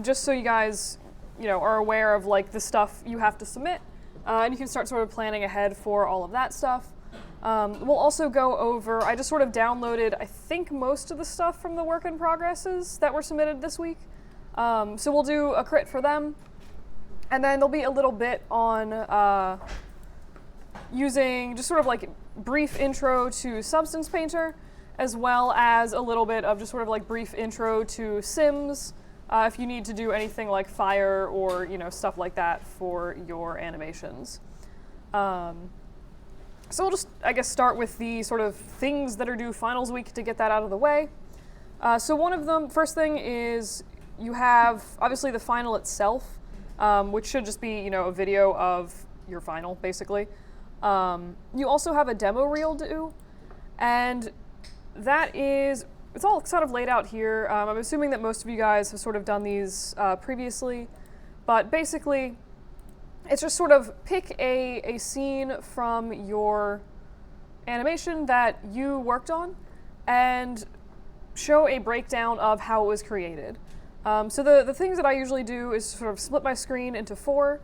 just so you guys, are aware of like the stuff you have to submit, and you can start sort of planning ahead for all of that stuff. We'll also go over, I just sort of downloaded, I think, most of the stuff from the work in progresses that were submitted this week. So we'll do a crit for them, and then there'll be a little bit on using just sort of like brief intro to Substance Painter, as well as a little bit of just sort of like brief intro to Sims, if you need to do anything like Fire or stuff like that for your animations. So we'll just, I guess, start with the sort of things that are due finals week to get that out of the way. So one of them, first thing is you have obviously the final itself, which should just be a video of your final basically. You also have a demo reel due, and that is, it's all sort of laid out here. I'm assuming that most of you guys have sort of done these previously, but basically it's just sort of pick a scene from your animation that you worked on and show a breakdown of how it was created. So the things that I usually do is sort of split my screen into 4,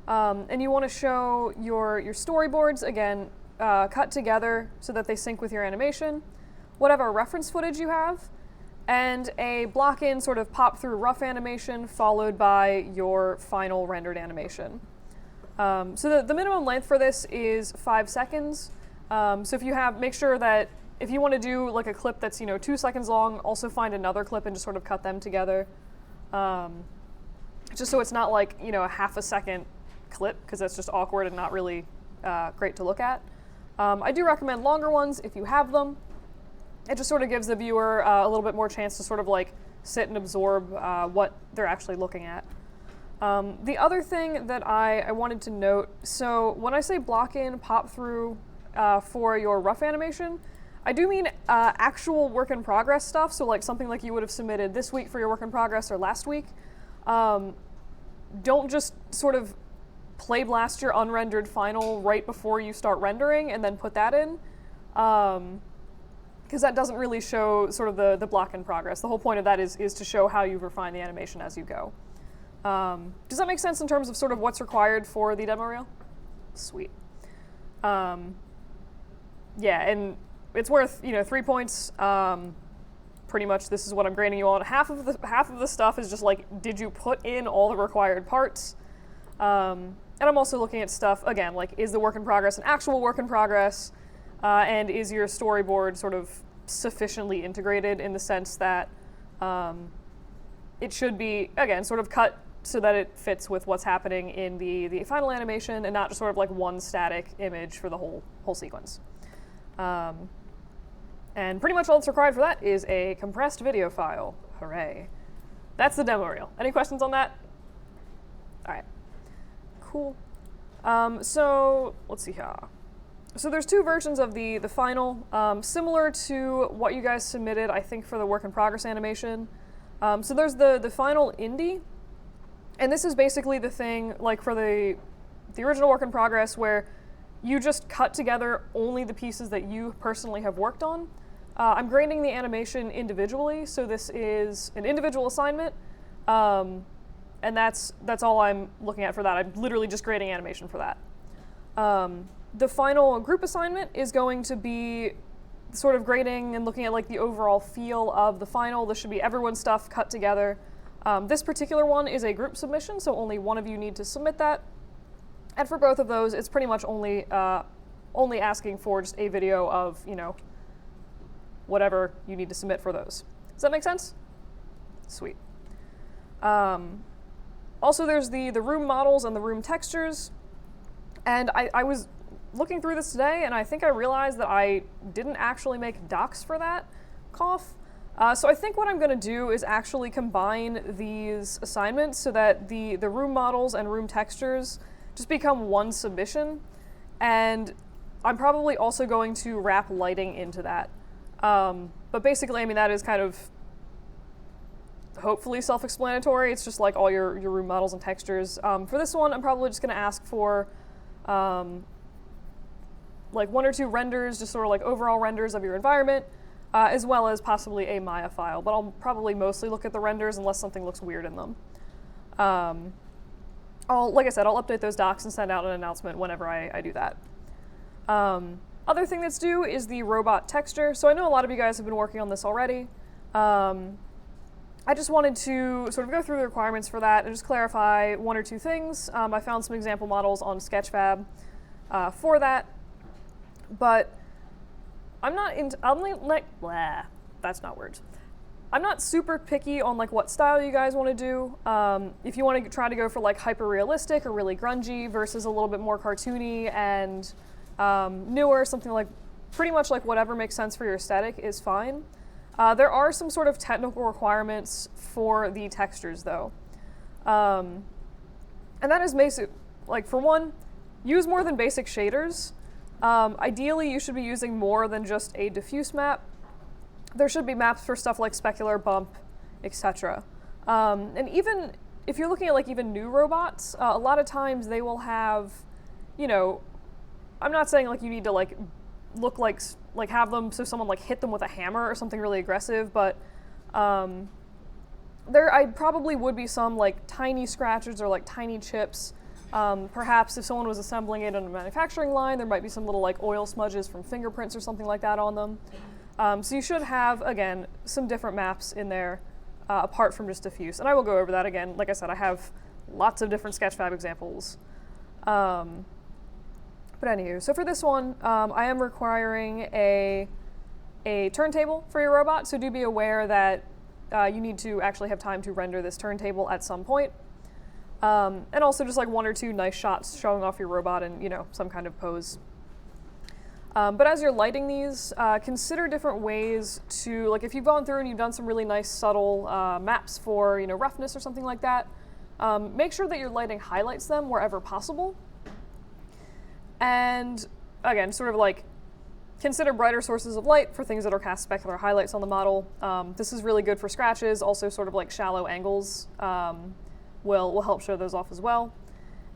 and you want to show your storyboards, again, cut together so that they sync with your animation, whatever reference footage you have, and a block-in sort of pop-through rough animation followed by your final rendered animation. So the minimum length for this is 5 seconds. So if you have, make sure that if you want to do like a clip that's 2 seconds long, also find another clip and just sort of cut them together. Just so it's not like a half a second clip, because that's just awkward and not really great to look at. I do recommend longer ones if you have them. It just sort of gives the viewer a little bit more chance to sort of like sit and absorb what they're actually looking at. The other thing that I wanted to note, so when I say block in, pop through for your rough animation, I do mean actual work in progress stuff, so like something like you would have submitted this week for your work in progress or last week. Don't just sort of play blast your unrendered final right before you start rendering and then put that in. Because that doesn't really show sort of the block in progress. The whole point of that is to show how you've refined the animation as you go. Does that make sense in terms of sort of what's required for the demo reel? Sweet. Yeah, and it's worth 3 points. Pretty much this is what I'm grading you on. Half of the stuff is just like, did you put in all the required parts? And I'm also looking at stuff again like, is the work in progress an actual work in progress? And is your storyboard sort of sufficiently integrated in the sense that it should be, again, sort of cut so that it fits with what's happening in the final animation and not just sort of like one static image for the whole sequence. And pretty much all that's required for that is a compressed video file. Hooray. That's the demo reel. Any questions on that? All right. Cool. So let's see here. So there's 2 versions of the final, similar to what you guys submitted, I think, for the work in progress animation. So there's the final indie, and this is basically the thing like for the original work in progress where you just cut together only the pieces that you personally have worked on. I'm grading the animation individually, so this is an individual assignment, and that's all I'm looking at for that. I'm literally just grading animation for that. The final group assignment is going to be sort of grading and looking at like the overall feel of the final. This should be everyone's stuff cut together. This particular one is a group submission, so only one of you need to submit that. And for both of those, it's pretty much only asking for just a video of whatever you need to submit for those. Does that make sense? Sweet. Also, there's the room models and the room textures, and I was looking through this today, and I think I realized that I didn't actually make docs for that. Cough. So I think what I'm going to do is actually combine these assignments so that the room models and room textures just become one submission, and I'm probably also going to wrap lighting into that. But basically, I mean, that is kind of hopefully self-explanatory. It's just like all your room models and textures. For this one, I'm probably just going to ask for like 1 or 2 renders, just sort of like overall renders of your environment, as well as possibly a Maya file, but I'll probably mostly look at the renders unless something looks weird in them. Like I said, I'll update those docs and send out an announcement whenever I do that. Other thing that's due is the robot texture. So I know a lot of you guys have been working on this already. I just wanted to sort of go through the requirements for that and just clarify one or two things. I found some example models on Sketchfab for that, but I'm not super picky on like what style you guys want to do. If you want to try to go for like hyper realistic or really grungy versus a little bit more cartoony and newer, something like pretty much like whatever makes sense for your aesthetic is fine. There are some sort of technical requirements for the textures though. And that is basic, like for one, use more than basic shaders. Ideally you should be using more than just a diffuse map. There should be maps for stuff like specular, bump, etc. And even if you're looking at like even new robots, a lot of times they will have, you know, I'm not saying like you need to like look like have them so someone like hit them with a hammer or something really aggressive, but I probably would be some like tiny scratches or like tiny chips. Perhaps if someone was assembling it on a manufacturing line, there might be some little like oil smudges from fingerprints or something like that on them. So you should have, again, some different maps in there apart from just diffuse. And I will go over that again. Like I said, I have lots of different Sketchfab examples. But anywho, so for this one, I am requiring a turntable for your robot. So do be aware that you need to actually have time to render this turntable at some point. And also just like one or two nice shots showing off your robot in, you know, some kind of pose. But as you're lighting these, consider different ways to, like if you've gone through and you've done some really nice subtle maps for, you know, roughness or something like that, make sure that your lighting highlights them wherever possible. And again, sort of like consider brighter sources of light for things that are cast specular highlights on the model. This is really good for scratches, also sort of like shallow angles will help show those off as well.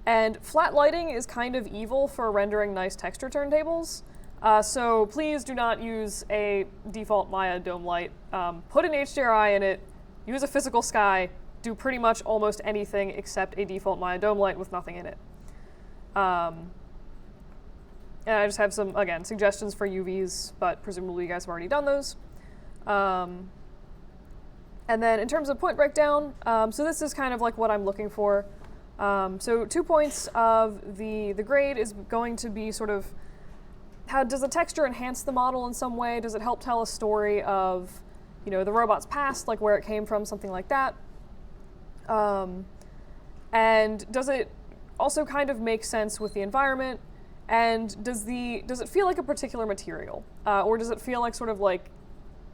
And flat lighting is kind of evil for rendering nice texture turntables. So please do not use a default Maya dome light. Put an HDRI in it, use a physical sky, do pretty much almost anything except a default Maya dome light with nothing in it. And I just have some, again, suggestions for UVs, but presumably you guys have already done those. And then in terms of point breakdown, so this is kind of like what I'm looking for. So 2 points of the grade is going to be sort of, how does the texture enhance the model in some way? Does it help tell a story of, you know, the robot's past, like where it came from, something like that? And does it also kind of make sense with the environment? And does it feel like a particular material? Or does it feel like sort of like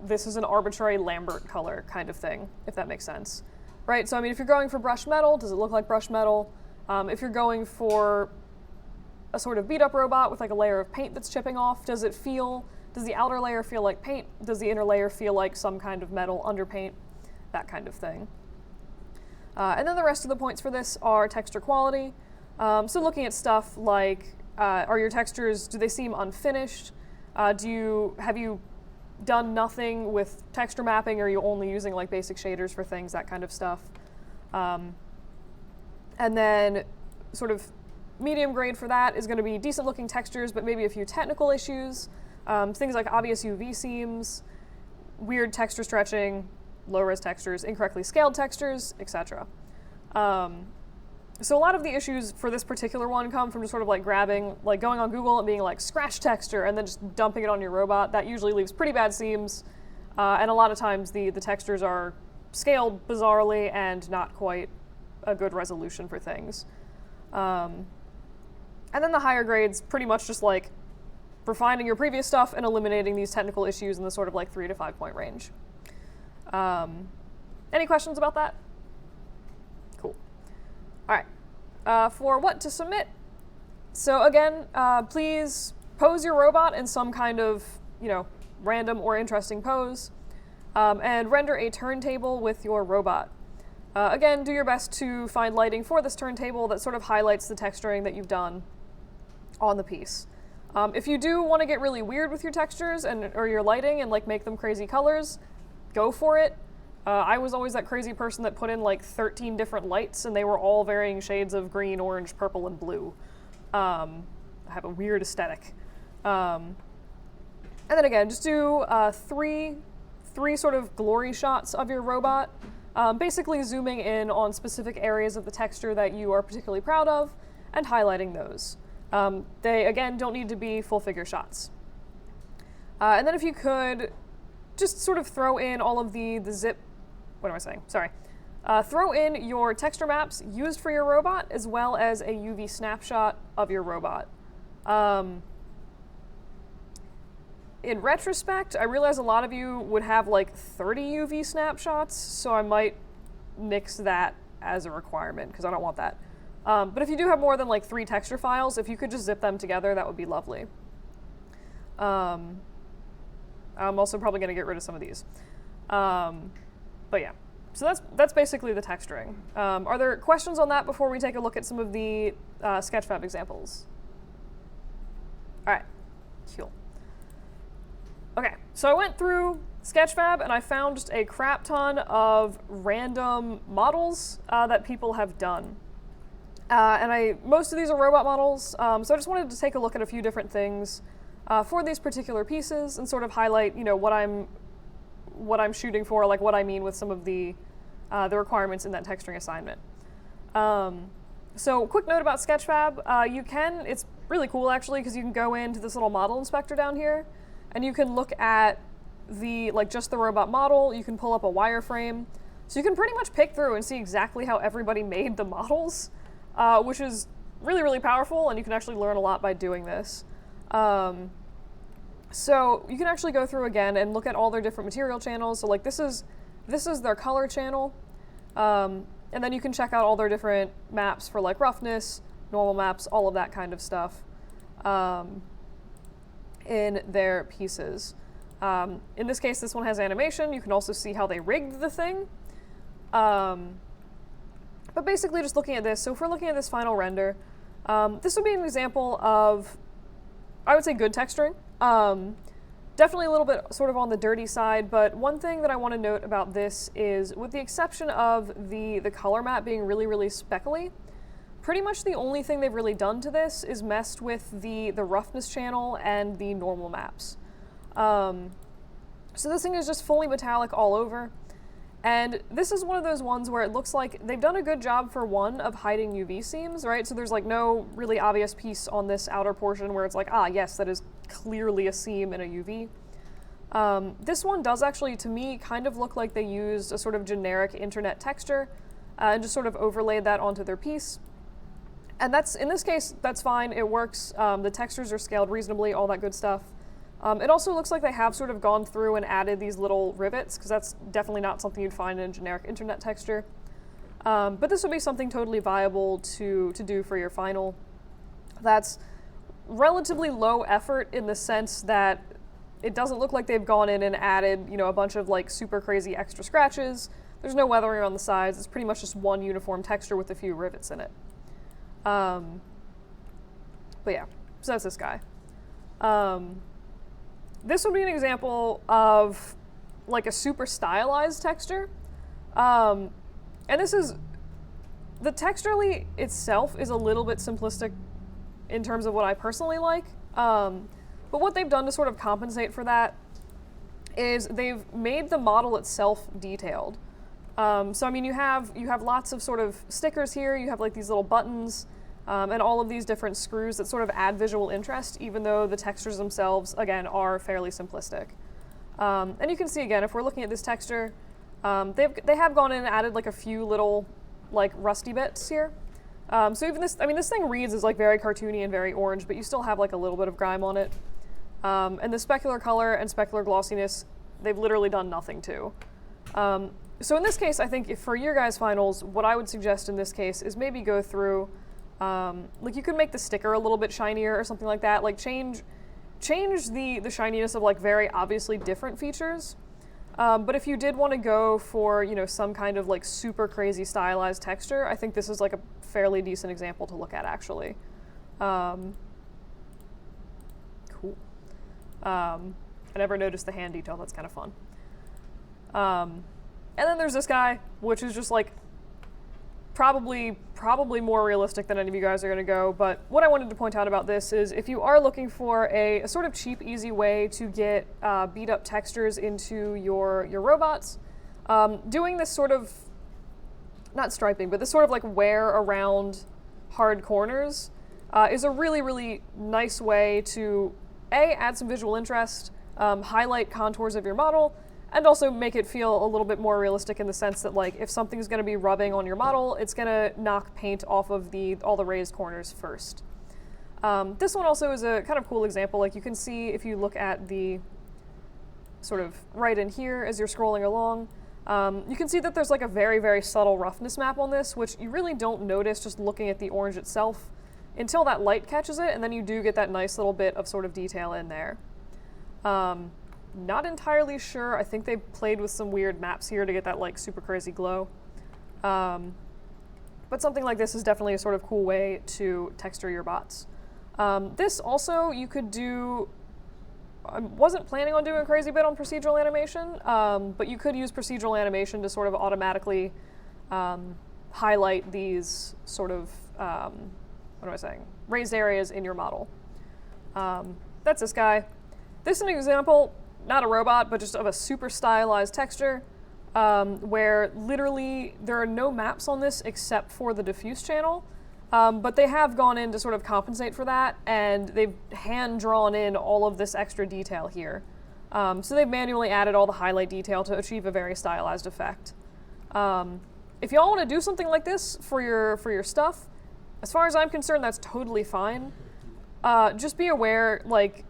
this is an arbitrary Lambert color kind of thing, if that makes sense? Right, so I mean, if you're going for brushed metal, does it look like brushed metal? If you're going for a sort of beat up robot with like a layer of paint that's chipping off, does the outer layer feel like paint? Does the inner layer feel like some kind of metal underpaint? That kind of thing. And then the rest of the points for this are texture quality. So looking at stuff like, are your textures, do they seem unfinished? Have you done nothing with texture mapping, or are you only using like basic shaders for things, that kind of stuff? And then sort of medium grade for that is going to be decent looking textures, but maybe a few technical issues. Things like obvious UV seams, weird texture stretching, low-res textures, incorrectly scaled textures, etc. So a lot of the issues for this particular one come from just sort of like going on Google and being like scratch texture and then just dumping it on your robot. That usually leaves pretty bad seams, and a lot of times the textures are scaled bizarrely and not quite a good resolution for things. And then the higher grades pretty much just like refining your previous stuff and eliminating these technical issues in the sort of like 3 to 5 point range. Any questions about that? Cool. All right, for what to submit. So again, please pose your robot in some kind of, you know, random or interesting pose, and render a turntable with your robot. Again, do your best to find lighting for this turntable that sort of highlights the texturing that you've done on the piece. If you do want to get really weird with your textures or your lighting and like make them crazy colors, go for it. I was always that crazy person that put in like 13 different lights and they were all varying shades of green, orange, purple, and blue. I have a weird aesthetic. And then again, just do three sort of glory shots of your robot, basically zooming in on specific areas of the texture that you are particularly proud of and highlighting those. They, again, don't need to be full figure shots. And then if you could just sort of throw in all of the zip, what am I saying? Sorry. Throw in your texture maps used for your robot as well as a UV snapshot of your robot. In retrospect, I realize a lot of you would have like 30 UV snapshots, so I might nix that as a requirement because I don't want that. But if you do have more than like 3 texture files, if you could just zip them together, that would be lovely. I'm also probably going to get rid of some of these. But yeah, so that's basically the texturing. Are there questions on that before we take a look at some of the Sketchfab examples? All right, cool. Okay, so I went through Sketchfab and I found just a crap ton of random models that people have done. And most of these are robot models, so I just wanted to take a look at a few different things for these particular pieces and sort of highlight, what I'm shooting for, like what I mean with some of the requirements in that texturing assignment. So quick note about Sketchfab, it's really cool actually because you can go into this little model inspector down here and you can look at just the robot model. You can pull up a wireframe, so you can pretty much pick through and see exactly how everybody made the models, which is really, really powerful, and you can actually learn a lot by doing this. So you can actually go through again and look at all their different material channels. So like this is their color channel, and then you can check out all their different maps for like roughness, normal maps, all of that kind of stuff in their pieces. In this case, this one has animation. You can also see how they rigged the thing. But basically just looking at this, so if we're looking at this final render, this would be an example of, I would say, good texturing. Definitely a little bit sort of on the dirty side, but one thing that I want to note about this is, with the exception of the color map being really, really speckly, pretty much the only thing they've really done to this is messed with the roughness channel and the normal maps. So this thing is just fully metallic all over. And this is one of those ones where it looks like they've done a good job, for one, of hiding UV seams, right? So there's like no really obvious piece on this outer portion where it's like, yes, that is clearly a seam in a UV. This one does actually, to me, kind of look like they used a sort of generic internet texture and just sort of overlaid that onto their piece. And in this case, that's fine, it works. The textures are scaled reasonably, all that good stuff. It also looks like they have sort of gone through and added these little rivets, because that's definitely not something you'd find in a generic internet texture. But this would be something totally viable to do for your final. That's relatively low effort in the sense that it doesn't look like they've gone in and added, a bunch of like super crazy extra scratches. There's no weathering on the sides. It's pretty much just one uniform texture with a few rivets in it. But yeah, so that's this guy. This would be an example of like a super stylized texture. And this is, the texturally itself is a little bit simplistic in terms of what I personally like. But what they've done to sort of compensate for that is they've made the model itself detailed. So I mean, you have lots of sort of stickers here. You have like these little buttons. And all of these different screws that sort of add visual interest, even though the textures themselves, again, are fairly simplistic. And you can see, again, if we're looking at this texture, they have gone in and added like a few little like rusty bits here. So even this, I mean, this thing reads as like very cartoony and very orange, but you still have like a little bit of grime on it. And the specular color and specular glossiness, they've literally done nothing to. So in this case, I think for your guys' finals, what I would suggest in this case is maybe go through, like you could make the sticker a little bit shinier or something like that. Like change the shininess of like very obviously different features. But if you did want to go for, some kind of like super crazy stylized texture, I think this is like a fairly decent example to look at actually. I never noticed the hand detail. That's kind of fun. And then there's this guy, which is just like probably more realistic than any of you guys are going to go. But what I wanted to point out about this is if you are looking for a sort of cheap, easy way to get beat up textures into your robots, doing this sort of, not striping, but this sort of like wear around hard corners is a really, really nice way to add some visual interest, highlight contours of your model, and also make it feel a little bit more realistic in the sense that, like, if something's going to be rubbing on your model, it's going to knock paint off of all the raised corners first. This one also is a kind of cool example. Like, you can see if you look at the sort of right in here as you're scrolling along, you can see that there's like a very, very subtle roughness map on this, which you really don't notice just looking at the orange itself until that light catches it, and then you do get that nice little bit of sort of detail in there. Not entirely sure. I think they played with some weird maps here to get that like super crazy glow. But something like this is definitely a sort of cool way to texture your bots. This also you could do, I wasn't planning on doing a crazy bit on procedural animation, but you could use procedural animation to sort of automatically highlight these sort of, what am I saying, raised areas in your model. That's this guy. This is an example, not a robot, but just of a super stylized texture, where literally there are no maps on this except for the diffuse channel, but they have gone in to sort of compensate for that, and they've hand-drawn in all of this extra detail here. So they've manually added all the highlight detail to achieve a very stylized effect. If y'all want to do something like this for your stuff, as far as I'm concerned, that's totally fine. Just be aware, like,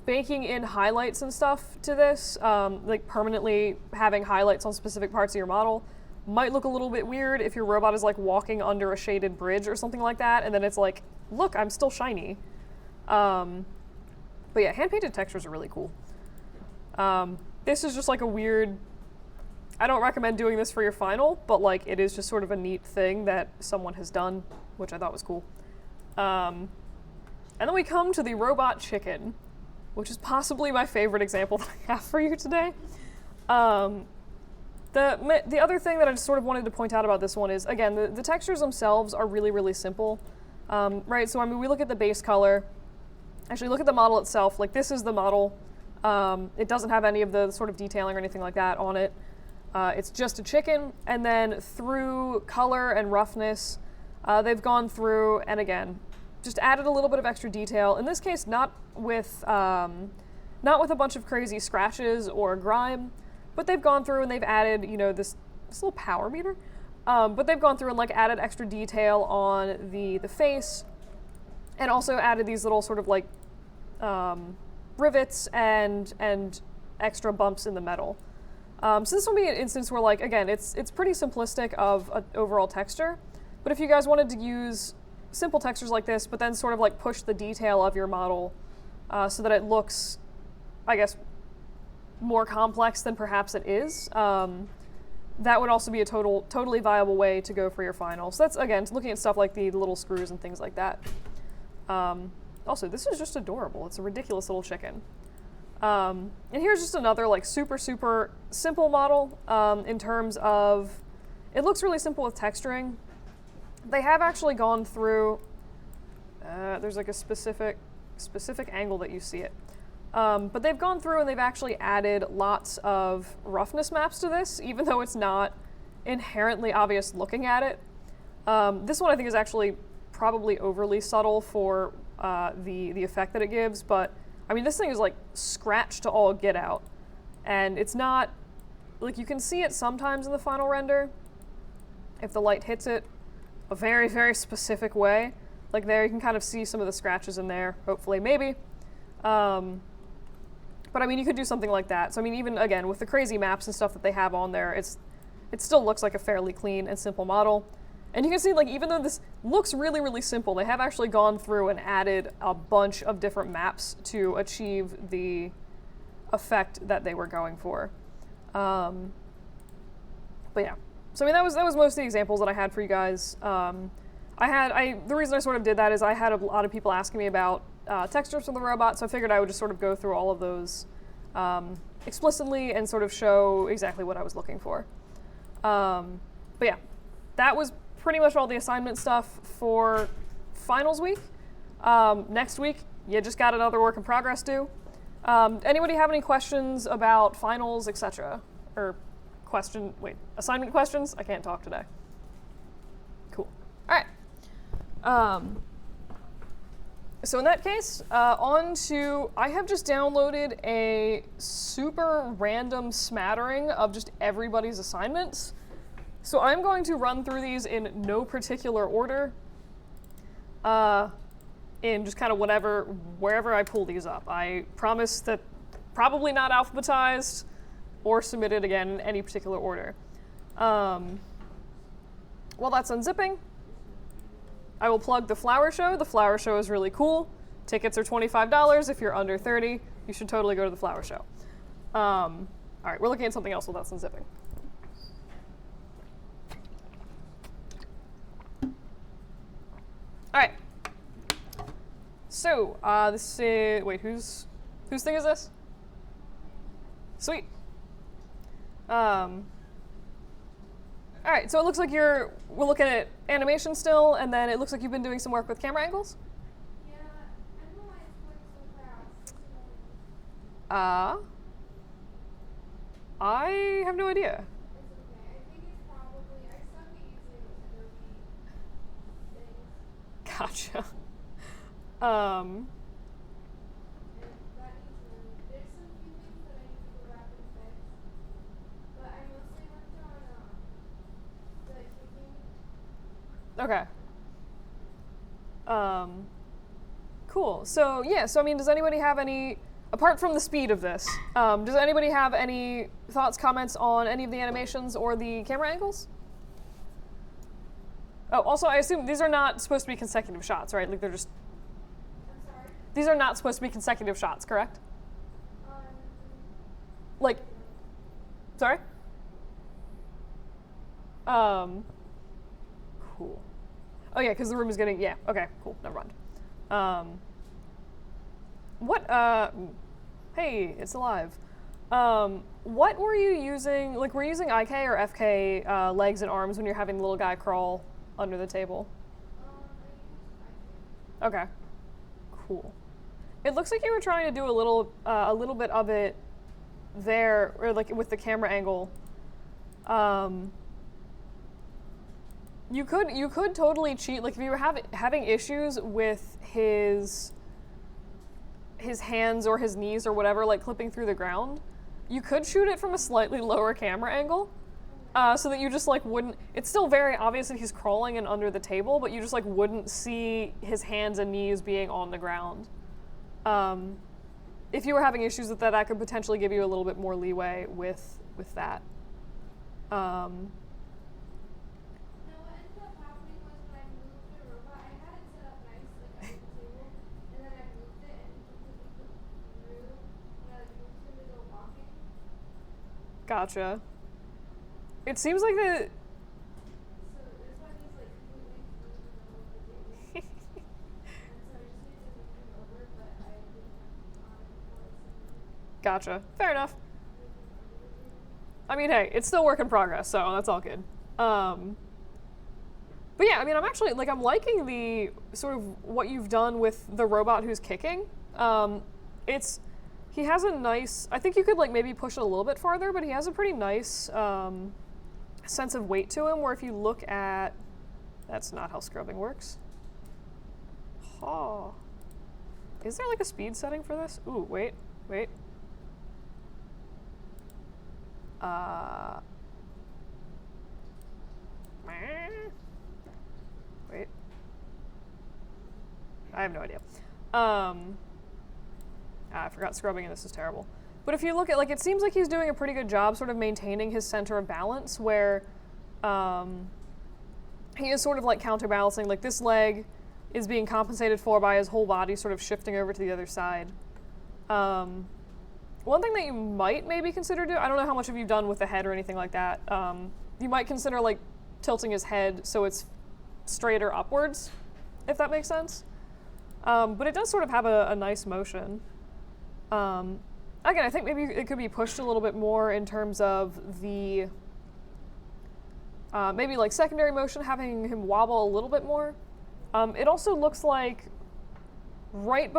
baking in highlights and stuff to this, like permanently having highlights on specific parts of your model, might look a little bit weird if your robot is like walking under a shaded bridge or something like that, and then it's like, look, I'm still shiny. But yeah, hand-painted textures are really cool. This is just like a weird, I don't recommend doing this for your final, but like it is just sort of a neat thing that someone has done, which I thought was cool. And then we come to the robot chicken, which is possibly my favorite example that I have for you today. The other thing that I just sort of wanted to point out about this one is, again, the textures themselves are really, really simple, right? So, I mean, we look at the base color, actually look at the model itself, like this is the model. It doesn't have any of the sort of detailing or anything like that on it. It's just a chicken, and then through color and roughness, they've gone through, and again, just added a little bit of extra detail. In this case, not with a bunch of crazy scratches or grime, but they've gone through and they've added, you know, this little power meter. But they've gone through and like added extra detail on the face, and also added these little sort of like rivets and extra bumps in the metal. So this will be an instance where, like, again, it's pretty simplistic of an overall texture, but if you guys wanted to use simple textures like this, but then sort of like push the detail of your model so that it looks, I guess, more complex than perhaps it is, that would also be a totally viable way to go for your final. So that's, again, looking at stuff like the little screws and things like that. Also, this is just adorable. It's a ridiculous little chicken. And here's just another like super, super simple model in terms of, it looks really simple with texturing. They have actually gone through, there's like a specific angle that you see it. But they've gone through and they've actually added lots of roughness maps to this, even though it's not inherently obvious looking at it. This one I think is actually probably overly subtle for the effect that it gives, but I mean, this thing is like scratched to all get out. And it's not, like, you can see it sometimes in the final render if the light hits it a very, very specific way. Like there, you can kind of see some of the scratches in there, hopefully, maybe. But I mean, you could do something like that. So I mean, even again, with the crazy maps and stuff that they have on there, it still looks like a fairly clean and simple model. And you can see, like, even though this looks really, really simple, they have actually gone through and added a bunch of different maps to achieve the effect that they were going for. But yeah. So I mean, that was most of the examples that I had for you guys. The reason I sort of did that is I had a lot of people asking me about textures for the robot, so I figured I would just sort of go through all of those explicitly and sort of show exactly what I was looking for. But yeah, that was pretty much all the assignment stuff for finals week. Next week, you just got another work in progress due. Anybody have any questions about finals, etc.? Or assignment questions? I can't talk today. Cool. All right. So in that case, I have just downloaded a super random smattering of just everybody's assignments. So I'm going to run through these in no particular order, in just kind of wherever I pull these up. I promise that probably not alphabetized or submitted again in any particular order. While that's unzipping, I will plug the Flower Show. The Flower Show is really cool. Tickets are $25. If you're under 30, you should totally go to the Flower Show. All right, we're looking at something else while that's unzipping. All right. So this is whose thing is this? Sweet. All right, so it looks like we're looking at animation still, and then it looks like you've been doing some work with camera angles? Yeah, I don't know why it's going so fast. I have no idea. It's okay. I think it's probably, I suck at using Adobe things. Gotcha. And that needs to, there's some few things that I need to go back and fix. But I mostly worked on the kicking. Okay. Cool. So yeah, so I mean, does anybody have any, apart from the speed of this, does anybody have any thoughts, comments on any of the animations or the camera angles? Oh, also, I assume these are not supposed to be consecutive shots, right? Like they're just, I'm sorry? these are not supposed to be consecutive shots, correct? Like, sorry? Cool. Oh yeah, because the room is getting, yeah, okay, cool, never mind. Hey, it's alive. What were you using, like were you using IK or FK legs and arms when you're having the little guy crawl under the table? Okay, cool. It looks like you were trying to do a little bit of it there, or like with the camera angle. You could totally cheat. Like if you were having issues with his hands or his knees or whatever, like clipping through the ground, you could shoot it from a slightly lower camera angle, so that you just like wouldn't. It's still very obvious that he's crawling and under the table, but you just like wouldn't see his hands and knees being on the ground. If you were having issues with that, that could potentially give you a little bit more leeway with that. No, what ended up happening was when I moved the robot, I had it set up nice, like under the table, and then I moved it and completely put through, when I like moved him to go walking. Gotcha. It seems like the. So that's why he's like completely through the middle of the table. And so I just needed to move him over, but I didn't have on it before I submitted. Gotcha. Fair enough. I mean, hey, it's still work in progress, so that's all good. But yeah, I mean, I'm liking the sort of what you've done with the robot who's kicking. He has a nice, I think you could like maybe push it a little bit farther, but he has a pretty nice sense of weight to him, where if you look at, that's not how scrubbing works. Oh. Is there like a speed setting for this? Ooh, wait. Wait. I have no idea. I forgot scrubbing and this is terrible. But if you look at, like, it seems like he's doing a pretty good job sort of maintaining his center of balance, where he is sort of like counterbalancing, like this leg is being compensated for by his whole body sort of shifting over to the other side. One thing that you might maybe consider doing, I don't know how much have you done with the head or anything like that, you might consider like tilting his head so it's straighter upwards, if that makes sense. But it does sort of have a nice motion. Again, I think maybe it could be pushed a little bit more in terms of the maybe like secondary motion, having him wobble a little bit more. It also looks like right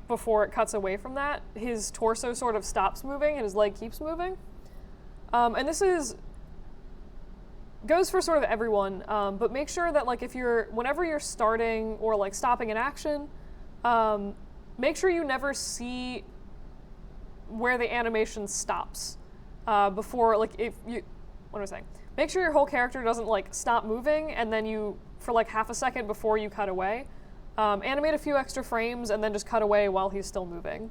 before it cuts away from that, his torso sort of stops moving and his leg keeps moving. And this goes for sort of everyone, but make sure that like whenever you're starting or like stopping an action, make sure you never see where the animation stops before, like what am I saying? Make sure your whole character doesn't like stop moving and then you, for like half a second before you cut away, animate a few extra frames and then just cut away while he's still moving.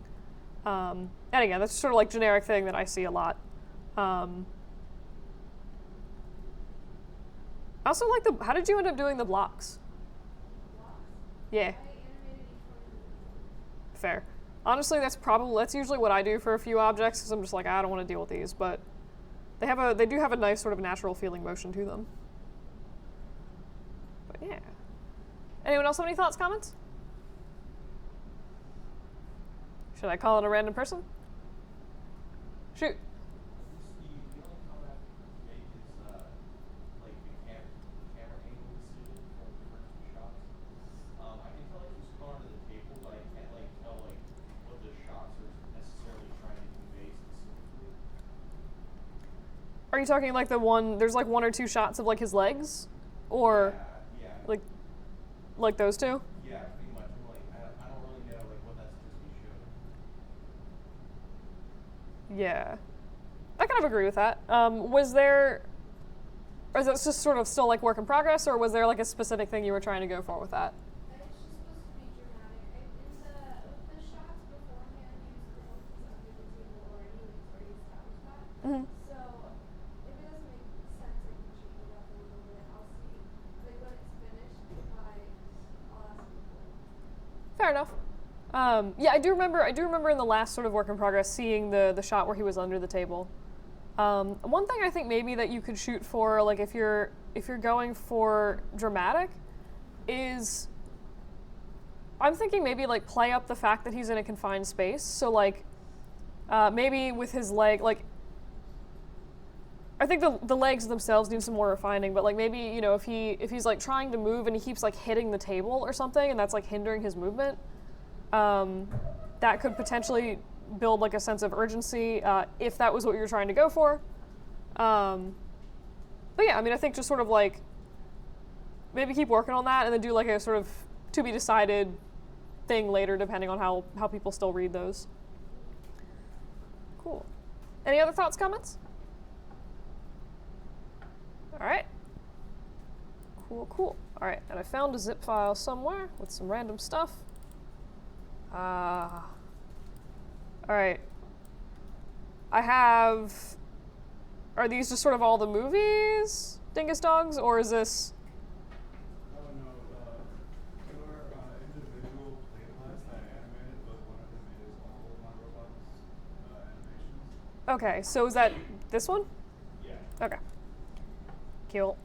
And again, that's sort of like generic thing that I see a lot. I also like how did you end up doing the blocks? Yeah. I animated each one. Fair. Honestly, that's usually what I do for a few objects because I'm just like, I don't want to deal with these, but they do have a nice sort of natural feeling motion to them. But yeah. Anyone else have any thoughts, comments? Should I call it a random person? Shoot. The only comment I make is like the camera angle decision for the first two shots. I can tell like who's going to the table, but I can't like tell like what the shots are necessarily trying to convey specifically. Are you talking like there's like one or two shots of like his legs? Or Yeah. like those two? Yeah, pretty much. I'm like I don't really know like what that's supposed to be showing. Yeah. I kind of agree with that. Was there, or is it just sort of still like work in progress, or was there like a specific thing you were trying to go for with that? It's just supposed to be dramatic. The shots beforehand use the one he's under the table already, like it's already established that. Mm-hmm. So if it doesn't make sense, I can change it up a little bit. I'll see. Like when it's finished, I'll ask people. Fair enough. Yeah, I do remember in the last sort of work in progress seeing the shot where he was under the table. One thing I think maybe that you could shoot for, like if you're going for dramatic, is I'm thinking maybe like play up the fact that he's in a confined space. So like maybe with his leg, like I think the legs themselves need some more refining, but like maybe, you know, if he's like trying to move and he keeps like hitting the table or something and that's like hindering his movement, that could potentially build like a sense of urgency if that was what you were trying to go for. But yeah, I mean, I think just sort of like maybe keep working on that and then do like a sort of to be decided thing later, depending on how people still read those. Cool. Any other thoughts, comments? All right. Cool. All right, and I found a zip file somewhere with some random stuff. All right. Are these just sort of all the movies, Dingus Dogs, or is this? Oh no, there were individual playlists that I animated, but one of them is all of my robots animations. Okay, so is that this one? Yeah. Okay. Cool.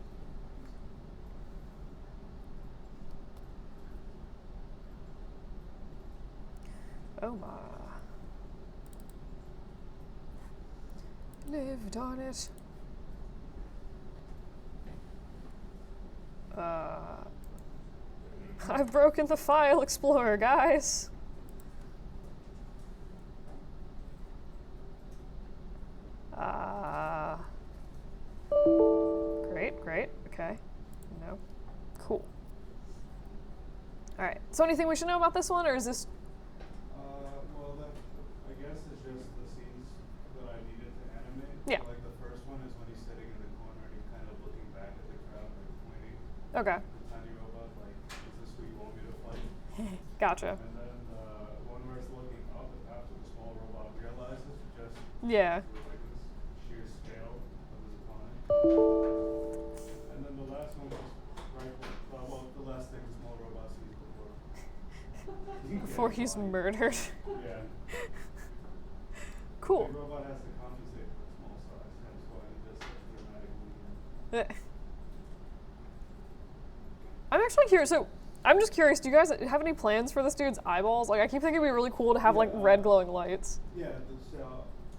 Oh my. Lived on it. I've broken the file explorer, guys. Great. Okay. No. Cool. All right. So anything we should know about this one, or is this? Well, I guess it's just the scenes that I needed to animate. Yeah. So, like the first one is when he's sitting in the corner and he's kind of looking back at the crowd, like pointing. Okay. The tiny robot, like, is this who you want me to fight? Gotcha. And then one where it's looking up after the small robot realizes just Yeah. like this sheer scale of his opponent. And then the last one was right well, the last thing the small robot sees before. Before he's murdered. Yeah. Cool. The robot has to compensate for its small size, that's why it does such dramatic movement. I'm actually curious. So, I'm just curious, do you guys have any plans for this dude's eyeballs? Like, I keep thinking it'd be really cool to have like Yeah. red glowing lights. Yeah,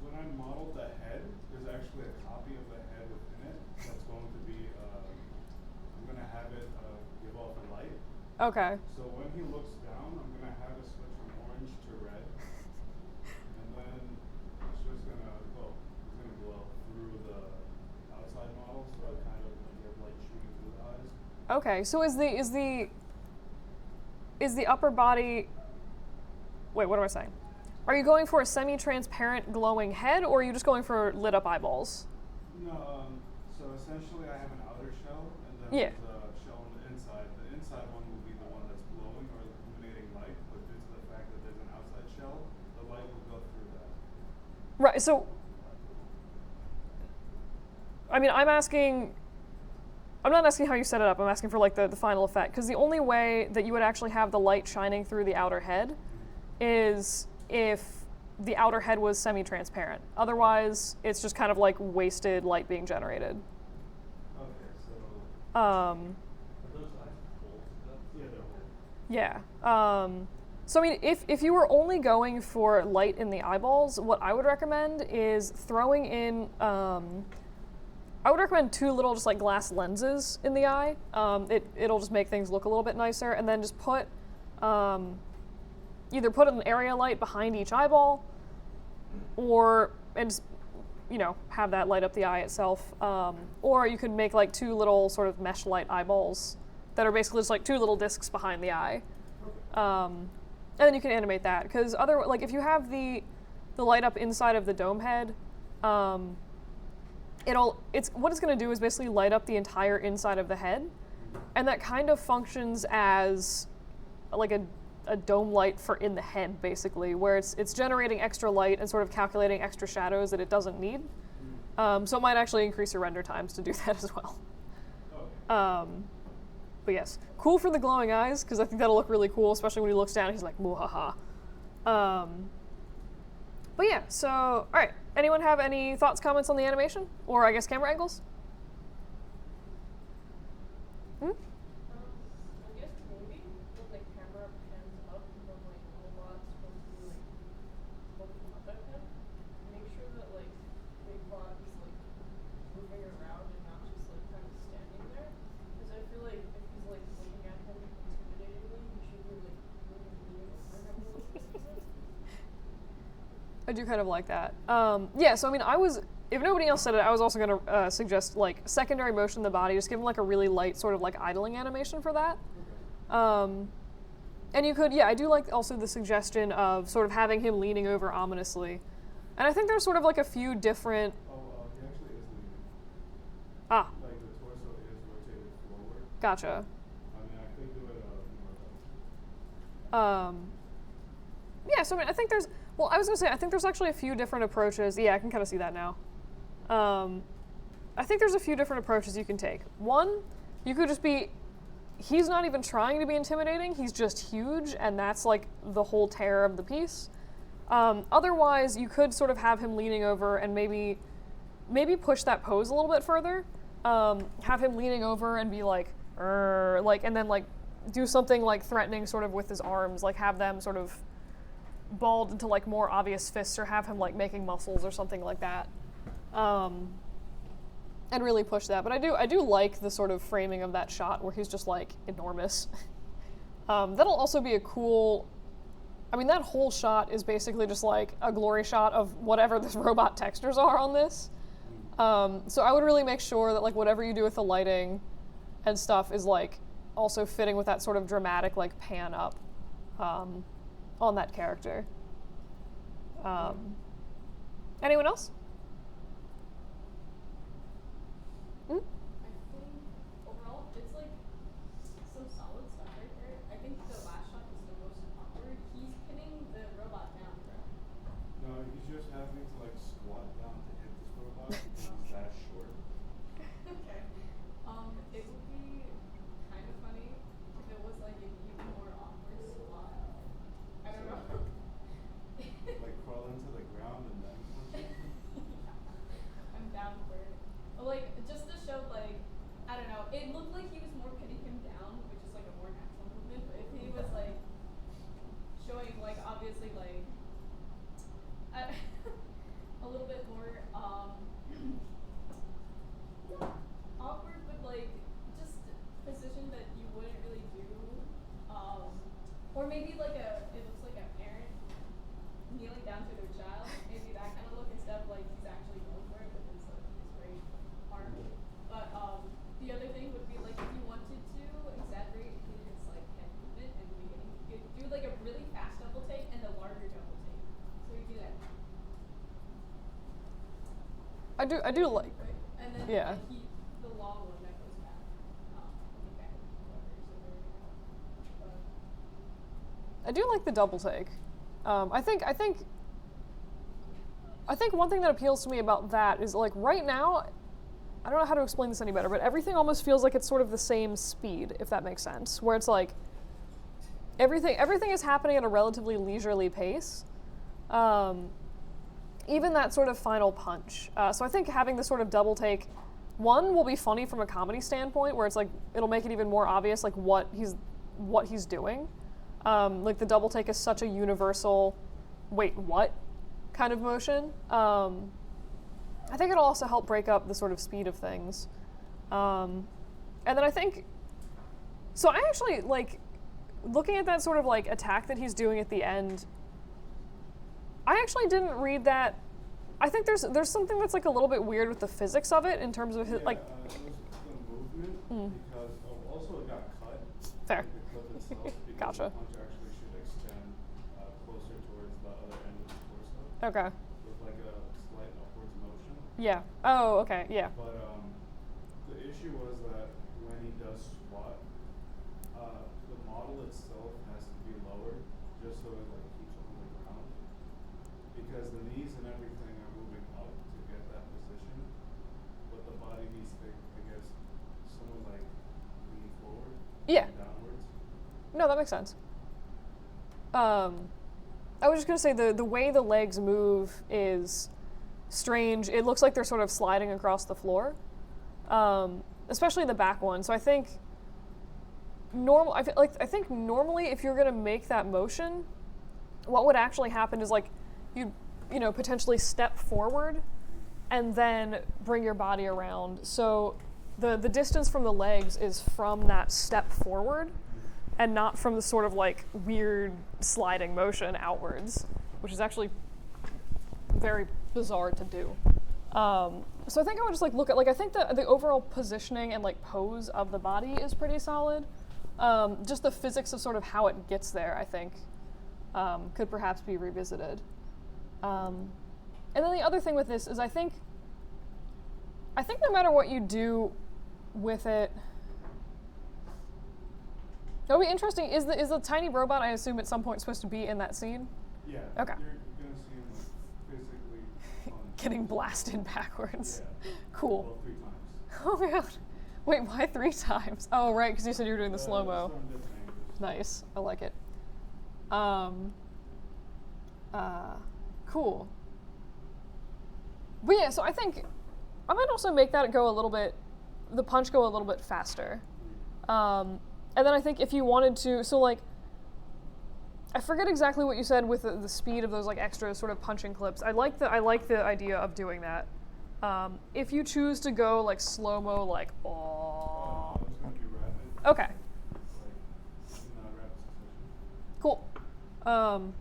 when I modeled the head, there's actually a copy of the head within it that's going to be, I'm going to have it give off a light. Okay. So when he looks down, I'm going to have it switch from orange to red. And then it's just going to go. It's going to glow through the outside model, so I kind of get light shooting through the eyes. Okay, so is the upper body, wait, what am I saying? Are you going for a semi-transparent glowing head, or are you just going for lit up eyeballs? No, so essentially I have an outer shell, and then Yeah. there's a shell on the inside. The inside one will be the one that's glowing or illuminating light, but due to the fact that there's an outside shell, the light will go through that. Right, so, I mean, I'm not asking how you set it up, I'm asking for like the final effect, because the only way that you would actually have the light shining through the outer head is if the outer head was semi-transparent. Otherwise, it's just kind of like wasted light being generated. Okay, so Are those eyes cold enough? yeah, they're whole. Yeah. So I mean, if you were only going for light in the eyeballs, what I would recommend is throwing in. I would recommend 2 little just like glass lenses in the eye. It'll just make things look a little bit nicer, and then just put either put an area light behind each eyeball, or and just, have that light up the eye itself. Or you could make like 2 little sort of mesh light eyeballs that are basically just like 2 little discs behind the eye. And then you can animate that, because if you have the light up inside of the dome head, what it's going to do is basically light up the entire inside of the head, and that kind of functions as like a dome light for in the head, basically, where it's generating extra light and sort of calculating extra shadows that it doesn't need. So it might actually increase your render times to do that as well. But yes, cool for the glowing eyes, because I think that'll look really cool, especially when he looks down and he's like, "Muhaha." But yeah, so, all right. Anyone have any thoughts, comments on the animation? Or I guess camera angles? I guess maybe when the camera pans up from like robots when you like looking up at him, make sure that like Big Bot is like moving around and not just like kind of standing there. Because I feel like if he's like looking at him intimidatingly, he should be like leaning over him a little bit. I do kind of like that. Yeah, so I mean, if nobody else said it, I was also going to suggest like secondary motion of the body, just give him like a really light sort of like idling animation for that. And you could, yeah, I do like also the suggestion of sort of having him leaning over ominously. And I think there's sort of like a few different, Oh, he actually is leaning. ah, Like the torso is rotated forward. gotcha. I mean, I could do it more though. Yeah, so I mean, I was going to say, I think there's actually a few different approaches. Yeah, I can kind of see that now. I think there's a few different approaches you can take. One, you could just be, he's not even trying to be intimidating, he's just huge, and that's like the whole terror of the piece. Otherwise, you could sort of have him leaning over and maybe push that pose a little bit further. Have him leaning over and be like, and then like do something like threatening sort of with his arms, like have them sort of balled into like more obvious fists, or have him like making muscles or something like that, and really push that. But I do like the sort of framing of that shot where he's just like enormous. That'll also be a cool, I mean, that whole shot is basically just like a glory shot of whatever the robot textures are on this. So I would really make sure that like whatever you do with the lighting and stuff is like also fitting with that sort of dramatic like pan up on that character. Anyone else? I think overall it's like some solid stuff right there. I think the last shot is the most awkward. He's pinning the robot down, bro. No, he's just having to like squat down to hit this robot because he's that short. Okay. It would be kind of funny if it was like an even more awkward squat. I don't know. Like crawl into the ground and then punch him. I'm down for it. But like just to show I do like. Right? And then Yeah. the long one that goes back. The back so there you go. But I do like the double take. I think one thing that appeals to me about that is like right now, I don't know how to explain this any better, but everything almost feels like it's sort of the same speed, if that makes sense. Where it's like everything is happening at a relatively leisurely pace. Even that sort of final punch. So I think having the sort of double take, one will be funny from a comedy standpoint, where it's like it'll make it even more obvious like what he's doing. Like the double take is such a universal, wait, what, kind of motion. I think it'll also help break up the sort of speed of things. And then I think, so I actually like looking at that sort of like attack that he's doing at the end. I actually didn't read that. I think there's something that's like a little bit weird with the physics of it in terms of his, Yeah, like. it was the movement because also it got cut. Fair. The clip itself because Gotcha. the punch actually should extend closer towards the other end of the torso Okay. with like a slight upwards motion. Yeah. Oh, okay. Yeah. But the issue was that when he does squat, the model itself has to be lowered just so it like keeps on the ground because the knees and everything are moving up to get that position, but the body needs to, I guess, someone like lean forward. Yeah. And downwards. No, that makes sense. I was just gonna say the way the legs move is strange. It looks like they're sort of sliding across the floor, especially the back one. So I think I think normally if you're gonna make that motion, what would actually happen is like you know potentially step forward and then bring your body around. So the distance from the legs is from that step forward and not from the sort of like weird sliding motion outwards, which is actually very bizarre to do. So I think I would just like look at like I think the overall positioning and like pose of the body is pretty solid. Just the physics of sort of how it gets there, I think, could perhaps be revisited. And then the other thing with this is I think no matter what you do with it, it'll be interesting. Is the tiny robot, I assume, at some point supposed to be in that scene? Yeah. Okay. You're gonna see him like physically punch. Getting blasted backwards. Yeah. Cool. Well, 3 times. Oh my god. Wait, why 3 times? Oh, right, because you said you were doing the slow-mo. From different angles. Nice. I like it. Cool. But yeah, so I think I might also make that go a little bit, the punch go a little bit faster. And then I think if you wanted to, so like, I forget exactly what you said with the speed of those like extra sort of punching clips. I like the idea of doing that. If you choose to go like slow-mo, like, oh. It's gonna be rapid. Okay, Like, in a rapid succession. cool. All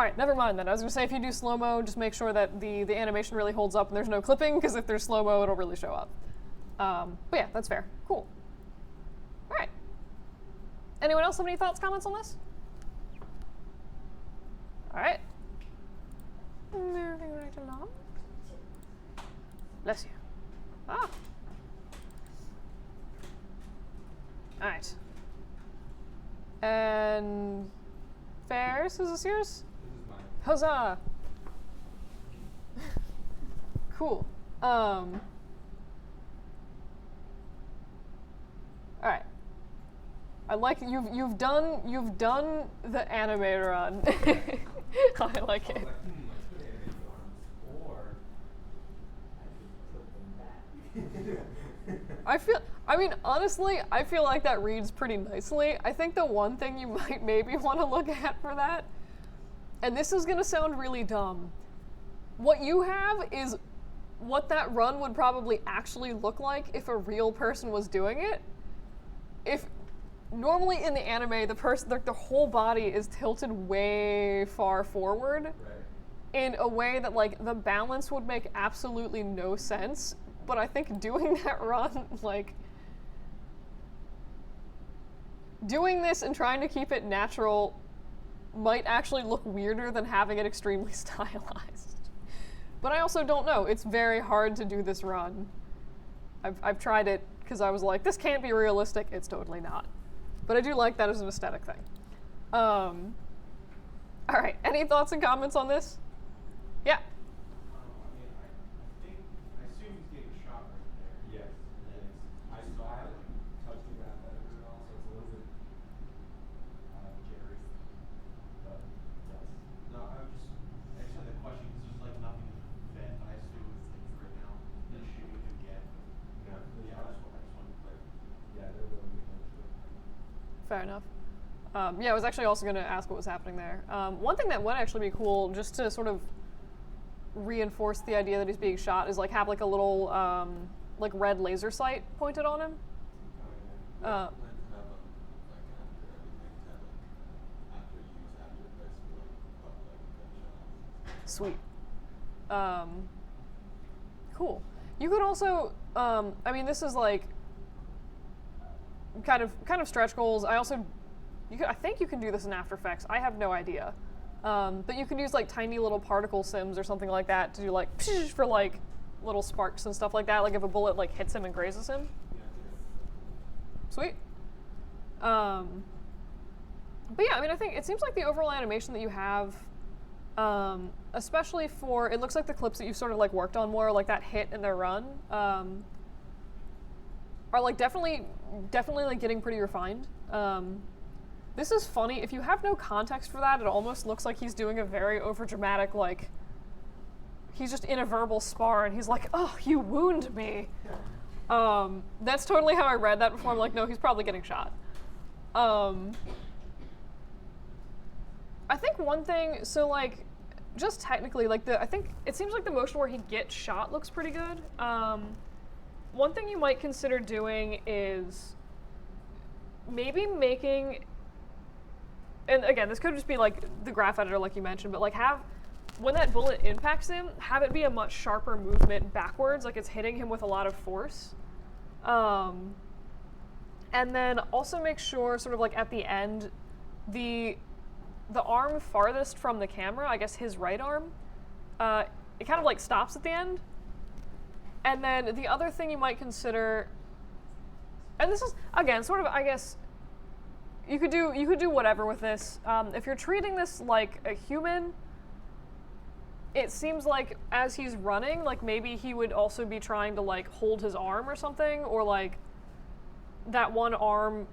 right, never mind then. I was gonna say if you do slow-mo, just make sure that the animation really holds up and there's no clipping, because if there's slow-mo, it'll really show up. But yeah, that's fair. Cool. All right. Anyone else have any thoughts, comments on this? All right. Moving right along. Bless you. Ah. All right. And Ferris, is this yours? This is mine. Huzzah! Cool. All right. I like you've done the anime run. I like it. I could animate the arms, or I could put them back. Honestly, I feel like that reads pretty nicely. I think the one thing you might maybe want to look at for that, and this is gonna sound really dumb, what you have is what that run would probably actually look like if a real person was doing it. If normally in the anime, the whole body is tilted way far forward Right. in a way that like the balance would make absolutely no sense. But I think doing that run, like doing this and trying to keep it natural might actually look weirder than having it extremely stylized. But I also don't know. It's very hard to do this run. I've tried it because I was like, this can't be realistic. It's totally not. But I do like that as an aesthetic thing. All right, any thoughts and comments on this? Yeah. I mean, I assume he's getting shot right there. Yes. And then I haven't touched the graph editor at all, so it's a little bit jittery. But yes. No, I just had the question because there's like nothing vet. I assume it's right now. They're shooting him again. Yeah. Yeah, I just wanted to play. Yeah, there will be much to it. Fair enough. Yeah, I was actually also going to ask what was happening there. One thing that would actually be cool, just to sort of reinforce the idea that he's being shot, is like have like a little like red laser sight pointed on him. Oh, yeah. Uh, Sweet. Cool. You could also, I mean, this is like kind of stretch goals. I also, I think you can do this in After Effects. I have no idea. But you can use like tiny little particle sims or something like that to do like for like little sparks and stuff like that. Like if a bullet like hits him and grazes him. Sweet. But yeah, I mean, I think it seems like the overall animation that you have, especially for, it looks like the clips that you've sort of like worked on more, like that hit and their run, are like definitely like getting pretty refined. This is funny. If you have no context for that, it almost looks like he's doing a very overdramatic, like, he's just in a verbal spar and he's like, oh, you wound me. That's totally how I read that before. I'm like, no, he's probably getting shot. I think one thing, so like, just technically, like I think it seems like the motion where he gets shot looks pretty good. One thing you might consider doing is maybe making, and again, this could just be like the graph editor like you mentioned, but like when that bullet impacts him, have it be a much sharper movement backwards, like it's hitting him with a lot of force. And then also make sure sort of like at the end, the arm farthest from the camera, I guess his right arm, it kind of like stops at the end. And then the other thing you might consider, and this is, again, sort of, I guess, you could do whatever with this. If you're treating this like a human, it seems like as he's running, like maybe he would also be trying to like hold his arm or something, or like that one arm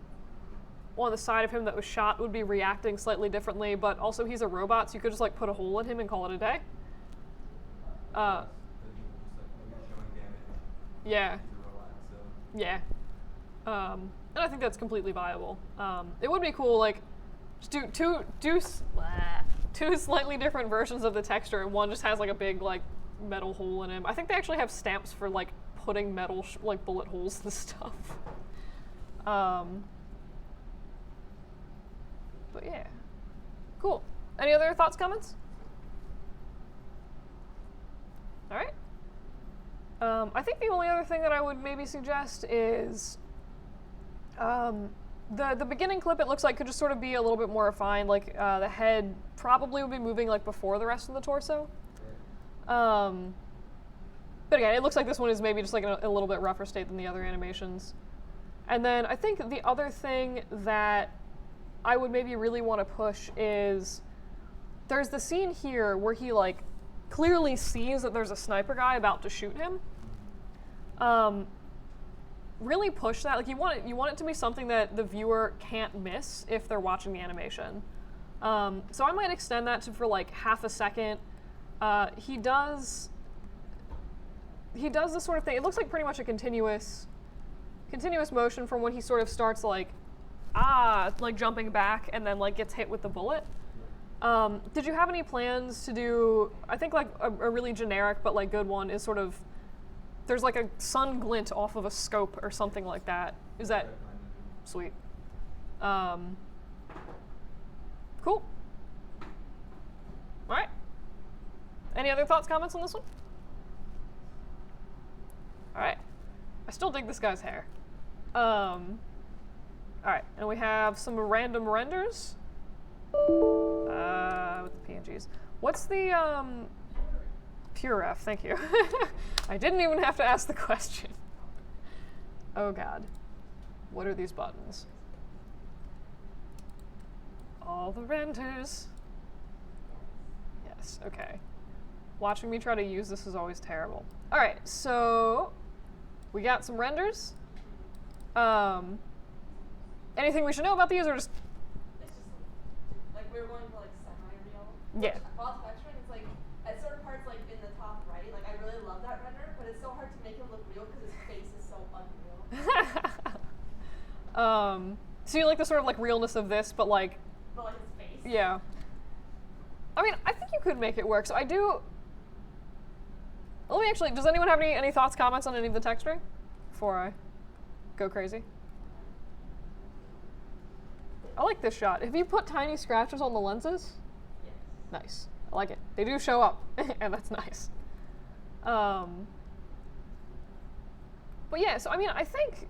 on the side of him that was shot would be reacting slightly differently, but also he's a robot, so you could just like put a hole in him and call it a day. Yeah. Yeah. And I think that's completely viable. It would be cool, like, just do two slightly different versions of the texture, and one just has like a big like metal hole in him. I think they actually have stamps for like putting metal like bullet holes and stuff. But yeah, cool. Any other thoughts, comments? All right. I think the only other thing that I would maybe suggest is the beginning clip. It looks like could just sort of be a little bit more refined. Like the head probably would be moving like before the rest of the torso. But again, it looks like this one is maybe just like in a little bit rougher state than the other animations. And then I think the other thing that I would maybe really want to push is there's the scene here where he like clearly sees that there's a sniper guy about to shoot him. Really push that. Like you want it to be something that the viewer can't miss if they're watching the animation. So I might extend that to for like half a second. He does this sort of thing. It looks like pretty much a continuous motion from when he sort of starts like jumping back and then like gets hit with the bullet. Did you have any plans to do, I think like a really generic but like good one is sort of, there's like a sun glint off of a scope or something like that. Is that sweet? Cool. All right. Any other thoughts, comments on this one? All right. I still dig this guy's hair. All right, and we have some random renders. With the PNGs. What's the Pure F, thank you. I didn't even have to ask the question. Oh god. What are these buttons? All the renders. Yes, okay. Watching me try to use this is always terrible. Alright, so we got some renders. Anything we should know about these or just It's just like we're going for like semi-real. Yeah. While texturing, it's like at certain parts, like in the top right, like I really love that render, but it's so hard to make him look real because his face is so unreal. so you like the sort of like realness of this, but like But like his face. yeah. I mean, I think you could make it work. So I do. Let me actually. Does anyone have any thoughts, comments on any of the texturing before I go crazy? I like this shot. Have you put tiny scratches on the lenses? Yes. Nice. I like it. They do show up, and that's nice. But yeah, so I mean, I think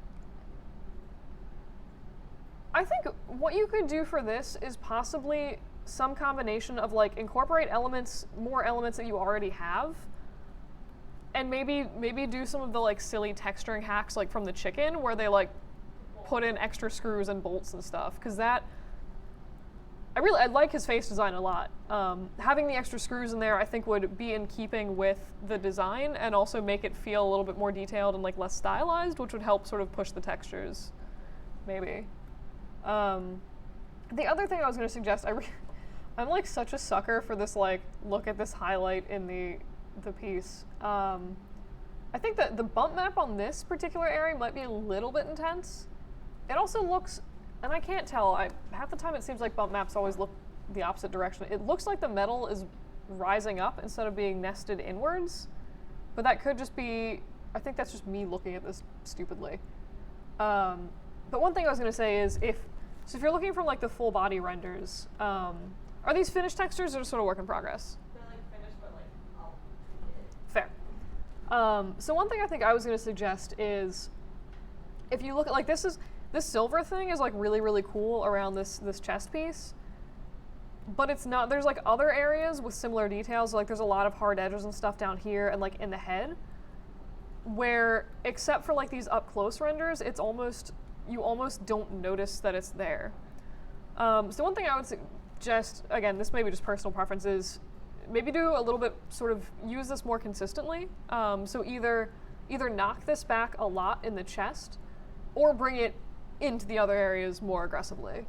what you could do for this is possibly some combination of like incorporate more elements that you already have, and maybe do some of the like silly texturing hacks like from the chicken where they like put in extra screws and bolts and stuff, because that I like his face design a lot. Having the extra screws in there I think would be in keeping with the design and also make it feel a little bit more detailed and like less stylized, which would help sort of push the textures maybe. The other thing I was going to suggest, I'm like such a sucker for this like look at this highlight in the piece. I think that the bump map on this particular area might be a little bit intense. It also looks, and I can't tell, half the time it seems like bump maps always look the opposite direction. It looks like the metal is rising up instead of being nested inwards, but that could just be, I think that's just me looking at this stupidly. But one thing I was going to say is if you're looking for like the full body renders, are these finished textures or just sort of work in progress? They're like finished, but like I'll tweak it. Fair. So one thing I think I was going to suggest is if you look at like this silver thing is like really, really cool around this chest piece, but it's not, there's like other areas with similar details, like there's a lot of hard edges and stuff down here and like in the head, where except for like these up close renders, you almost don't notice that it's there. So one thing I would suggest, again, this may be just personal preference, is maybe do a little bit, sort of use this more consistently. So either knock this back a lot in the chest, or bring it into the other areas more aggressively.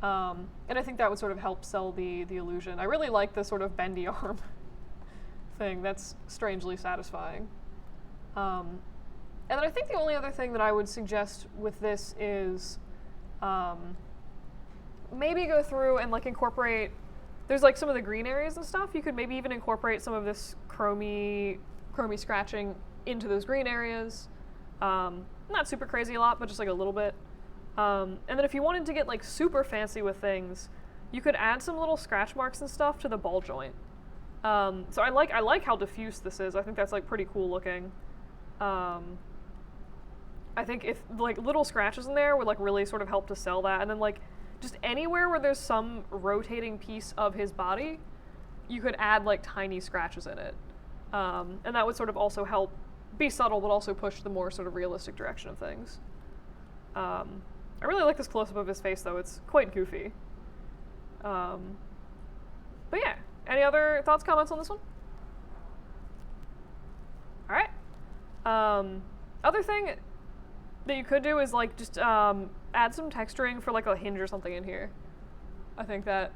And I think that would sort of help sell the illusion. I really like the sort of bendy arm thing. That's strangely satisfying. And then I think the only other thing that I would suggest with this is maybe go through and like incorporate, there's like some of the green areas and stuff, you could maybe even incorporate some of this chromy scratching into those green areas. Not super crazy a lot, but just like a little bit. And then if you wanted to get like super fancy with things, you could add some little scratch marks and stuff to the ball joint. So I like how diffuse this is. I think that's like pretty cool looking. I think if like little scratches in there would like really sort of help to sell that. And then like just anywhere where there's some rotating piece of his body, you could add like tiny scratches in it. And that would sort of also help be subtle, but also push the more sort of realistic direction of things. I really like this close-up of his face, though. It's quite goofy. But yeah, any other thoughts, comments on this one? All right. Other thing that you could do is like just add some texturing for like a hinge or something in here. I think that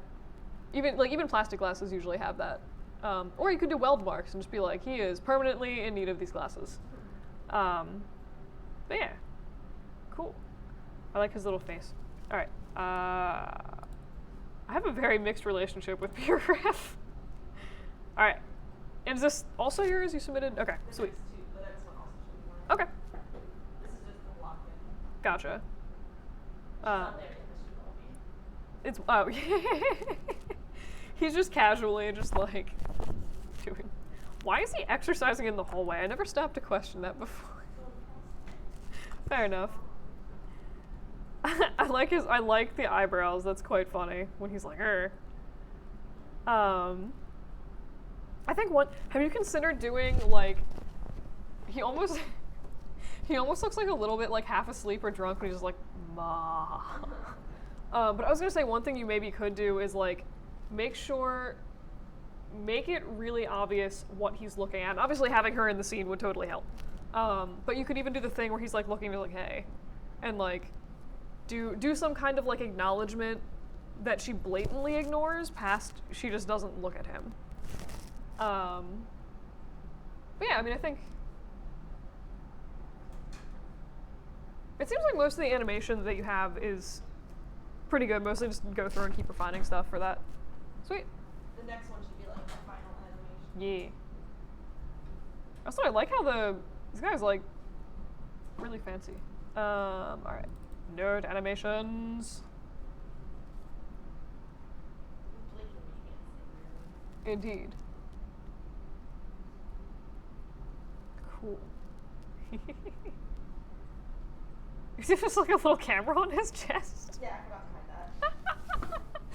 even plastic glasses usually have that. Or you could do weld marks and just be like, he is permanently in need of these glasses. But yeah, cool. I like his little face. All right. I have a very mixed relationship with Pure Ref. All right. And is this also yours? You submitted? Okay, The sweet. next two, the next one also should be mine. Okay, This is just the lock in. gotcha. It's not there yet, this should all be. It's he's just casually just like doing. Why is he exercising in the hallway? I never stopped to question that before. Fair enough. I like the eyebrows. That's quite funny when he's like, I I think what have you considered doing like he almost he almost looks like a little bit like half asleep or drunk when he's just like ma. But I was gonna say one thing you maybe could do is like make it really obvious what he's looking at. And obviously having her in the scene would totally help. But you could even do the thing where he's like looking and you're like, hey, and like do some kind of like acknowledgement that she blatantly ignores past she just doesn't look at him. But yeah, I mean, I think it seems like most of the animation that you have is pretty good. Mostly just go through and keep refining stuff for that. Sweet. The next one should be like the final animation. Yeah. Also, I like how this guy's like really fancy. All right. Nerd animations. Indeed. Cool. Is it just like a little camera on his chest? Yeah, I forgot to hide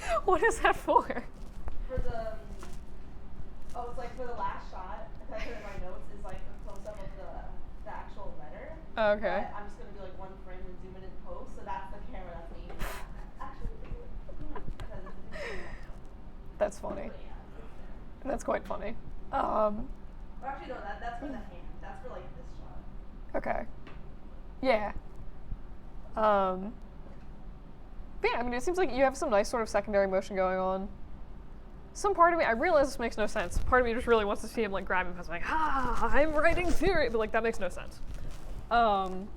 that. What is that for? For the, it's like for the last shot, if I put in my notes, is like a close up of the actual letter. Okay. But I'm just gonna do like one frame and zoom in post, so that's the camera that's aiming actually. That's funny. But yeah, it's there. That's quite funny. Or actually, no, that's for the hand. That's for like this shot. Okay. Yeah. But yeah, I mean, it seems like you have some nice sort of secondary motion going on. Some part of me, I realize this makes no sense. Part of me just really wants to see him like grab him and like, I'm writing theory, but like that makes no sense. But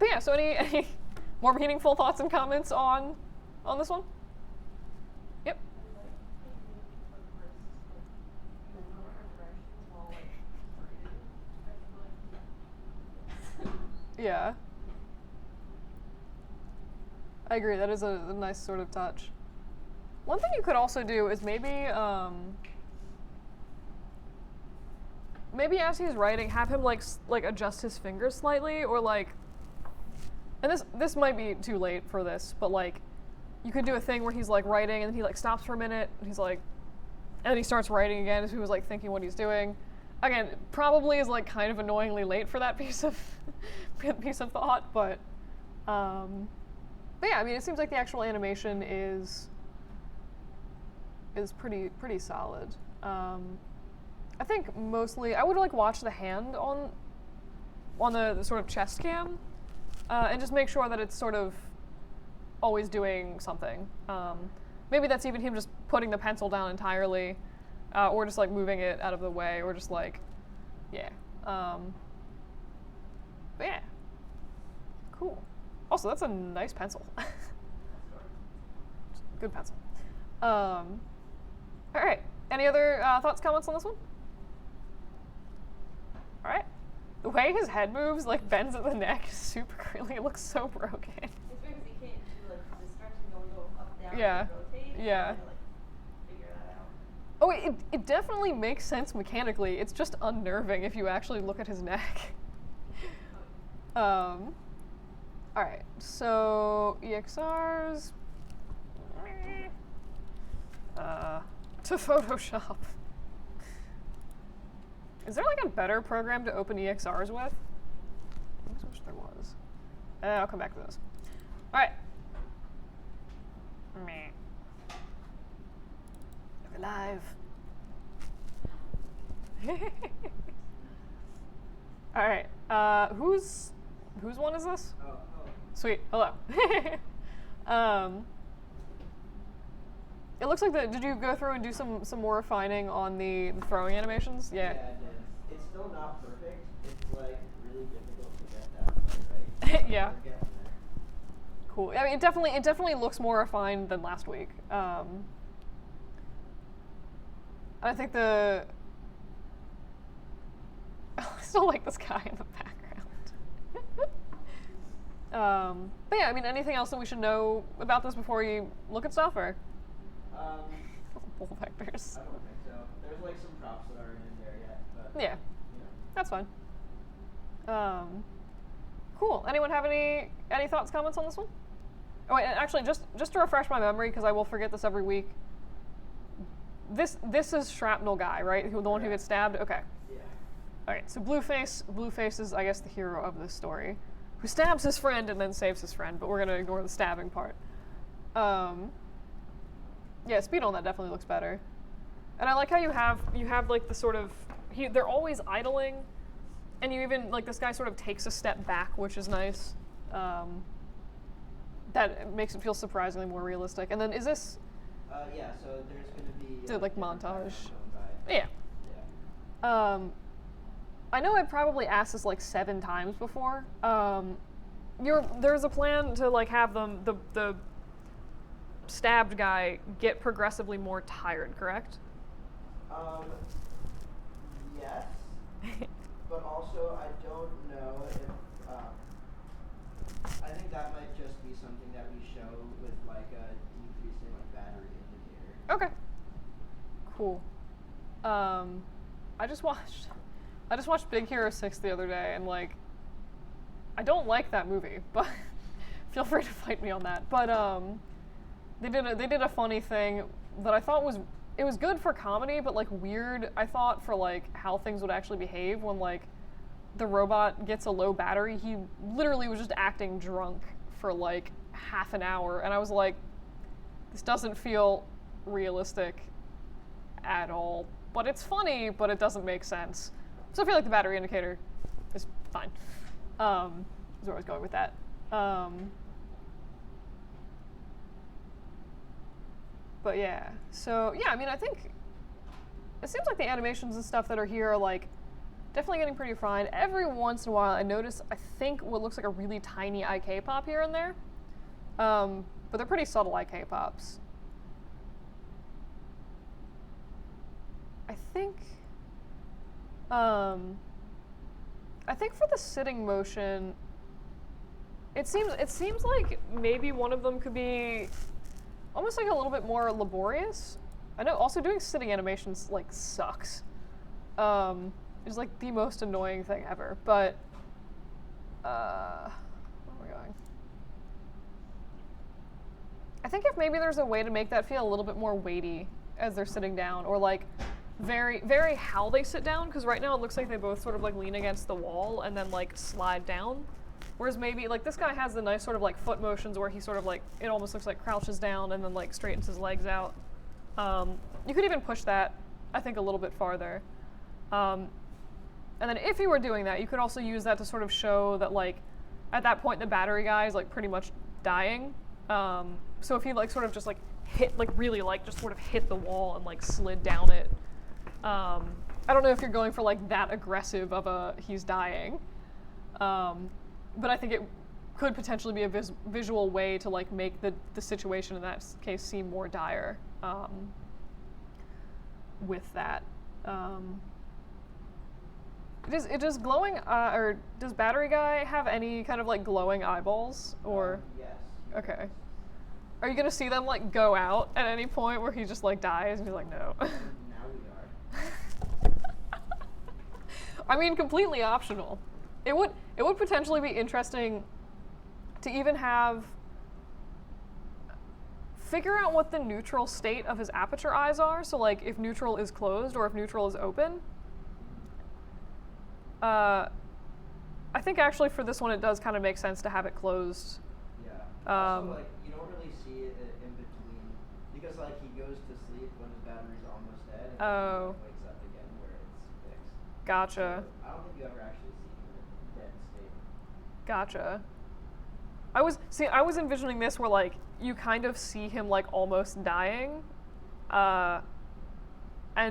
yeah, so any more meaningful thoughts and comments on this one? Yep. Yeah. I agree, that is a nice sort of touch. One thing you could also do is maybe as he's writing, have him like adjust his fingers slightly, or like, and this might be too late for this, but like, you could do a thing where he's like writing and he like stops for a minute, and he's like, and then he starts writing again as he was like thinking what he's doing. Again, probably is like kind of annoyingly late for that piece of thought, but yeah, I mean, it seems like the actual animation is pretty solid. I think mostly I would like watch the hand on the sort of chest cam, and just make sure that it's sort of always doing something. Maybe that's even him just putting the pencil down entirely, or just like moving it out of the way, or just like, yeah. But yeah, cool. Also, that's a nice pencil. Good pencil. All right. Any other thoughts, comments on this one? All right. The way his head moves, like bends at the neck, is super curly. It looks so broken. It's because he can't do like the stretch and go up, down, Yeah. and rotate. So Yeah. I had to, like, figure that out. Oh, it definitely makes sense mechanically. It's just unnerving if you actually look at his neck. All right, so EXRs to Photoshop. Is there like a better program to open EXRs with? I just wish there was. I'll come back to this. All right. Meh. We're live. All right. Whose one is this? Oh. Sweet. Hello. It looks like did you go through and do some more refining on the throwing animations? Yeah. Yeah, it is. It's still not perfect. It's like really difficult to get that right. Yeah. We're getting there. Cool. I mean, it definitely looks more refined than last week. I think I still like this guy in the background. But yeah, I mean, anything else that we should know about this before you look at stuff, or? Bull vectors. I don't think so. There's like some props that aren't in there yet, but Yeah, you know. that's fine. Cool. Anyone have any thoughts, comments on this one? Oh wait, and actually, just to refresh my memory, because I will forget this every week. this is Shrapnel Guy, right? The one who gets stabbed. Okay. Yeah. All right. So Blueface is, I guess, the hero of this story, who stabs his friend and then saves his friend. But we're gonna ignore the stabbing part. Yeah, speed on that definitely looks better. And I like how you have like the sort of they're always idling, and you even like this guy sort of takes a step back, which is nice. That makes it feel surprisingly more realistic. And then is this? Yeah. So there's gonna be Like different montage. fighters going by. Yeah. Yeah. I know I probably asked this like 7 times before. There's a plan to like have the stabbed guy get progressively more tired, correct? Yes. But also, I don't know if. I think that might just be something that we show with like a decreasing like battery indicator. Okay. Cool. I just watched Big Hero 6 the other day, and like, I don't like that movie, but feel free to fight me on that. But they did a funny thing that I thought was good for comedy, but like weird, I thought, for like how things would actually behave when like the robot gets a low battery. He literally was just acting drunk for like half an hour, and I was like, this doesn't feel realistic at all. But it's funny, but it doesn't make sense. So I feel like the battery indicator is fine. Is where I was going with that. But yeah, so yeah, I mean, I think it seems like the animations and stuff that are here are like definitely getting pretty refined. Every once in a while, I notice, I think, what looks like a really tiny IK pop here and there. But they're pretty subtle IK pops. I think for the sitting motion, it seems like maybe one of them could be almost like a little bit more laborious. I know also doing sitting animations like sucks. It's like the most annoying thing ever. But where are we going? I think if maybe there's a way to make that feel a little bit more weighty as they're sitting down, or like very, very how they sit down, because right now it looks like they both sort of like lean against the wall and then like slide down. Whereas maybe like this guy has the nice sort of like foot motions where he sort of like, it almost looks like crouches down and then like straightens his legs out. You could even push that, I think, a little bit farther. And then if you were doing that, you could also use that to sort of show that like at that point the battery guy is like pretty much dying. So if he like sort of just like hit, like really like just sort of hit the wall and like slid down it. I don't know if you're going for like that aggressive of a he's dying. But I think it could potentially be a visual way to like make the situation in that case seem more dire with that. Does glowing or does battery guy have any kind of like glowing eyeballs or? Yes. Okay. Are you gonna see them like go out at any point where he just like dies and he's like no? Now we are. I mean, completely optional. It would potentially be interesting to even figure out what the neutral state of his aperture eyes are. So like if neutral is closed or if neutral is open. I think actually for this one it does kind of make sense to have it closed. Yeah. Also, like you don't really see it in between because like he goes to sleep when his battery's almost dead and then he like, wakes up again where it's fixed. Gotcha. So, I don't think you ever actually see him in a dead state. Gotcha. I was envisioning this where like you kind of see him like almost dying, and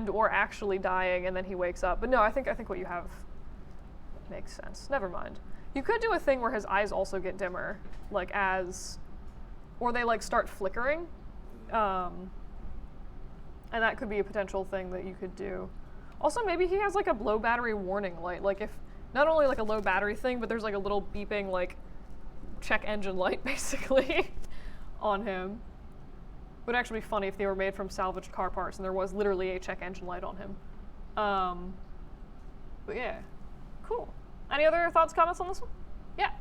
or actually dying, and then he wakes up. But no, I think what you have makes sense. Never mind. You could do a thing where his eyes also get dimmer, like or they like start flickering, and that could be a potential thing that you could do. Also, maybe he has like a low battery warning light, like if not only like a low battery thing, but there's like a little beeping like check engine light basically on him. Would actually be funny if they were made from salvaged car parts and there was literally a check engine light on him. But yeah, cool. Any other thoughts, comments on this one? Yeah.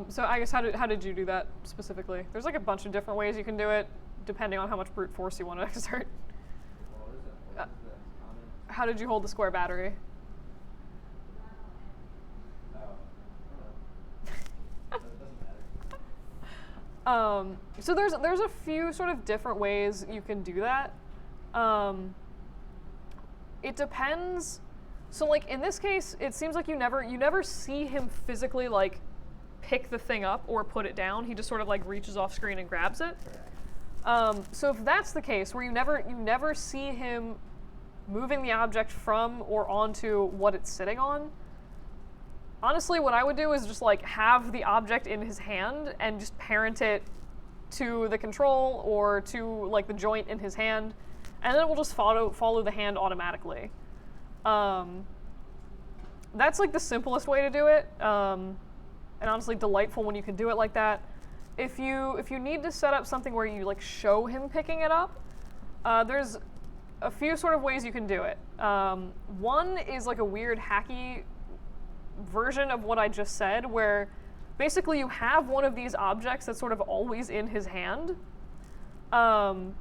So I guess how did you do that specifically? There's like a bunch of different ways you can do it, depending on how much brute force you want to exert. What is it? What is the comment? How did you hold the square battery? Oh, I don't know. It doesn't matter. So there's a few sort of different ways you can do that. It depends. So like in this case, it seems like you never see him physically like pick the thing up or put it down. He just sort of like reaches off screen and grabs it. So if that's the case, where you never see him moving the object from or onto what it's sitting on, honestly, what I would do is just like have the object in his hand and just parent it to the control or to like the joint in his hand, and then it will just follow the hand automatically. That's like the simplest way to do it, and honestly delightful when you can do it like that. If you need to set up something where you like show him picking it up, there's a few sort of ways you can do it. One is like a weird hacky version of what I just said, where basically you have one of these objects that's sort of always in his hand, and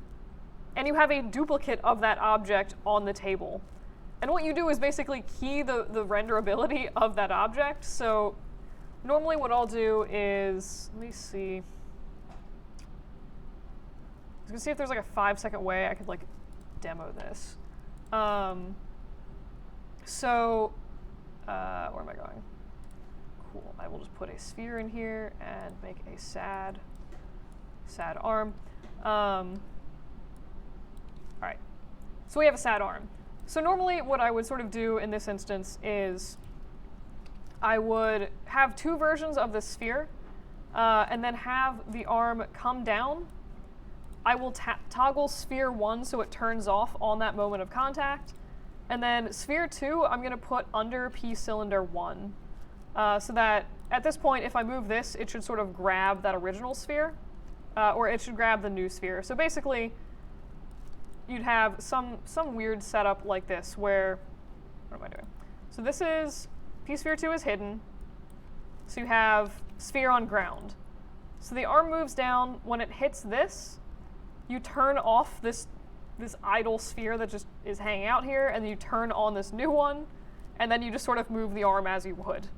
you have a duplicate of that object on the table. And what you do is basically key the renderability of that object. So normally what I'll do is, let me see. I was gonna see if there's like a 5-second way I could like demo this. Where am I going? Cool, I will just put a sphere in here and make a sad arm. All right, so we have a sad arm. So normally what I would sort of do in this instance is I would have two versions of the sphere and then have the arm come down. I will toggle sphere 1 so it turns off on that moment of contact. And then sphere 2 I'm going to put under P cylinder 1 so that at this point if I move this it should sort of grab that original sphere or it should grab the new sphere. So basically you'd have some weird setup like this where, what am I doing? So this is, P sphere 2 is hidden. So you have sphere on ground. So the arm moves down. When it hits this, you turn off this idle sphere that just is hanging out here, and then you turn on this new one, and then you just sort of move the arm as you would.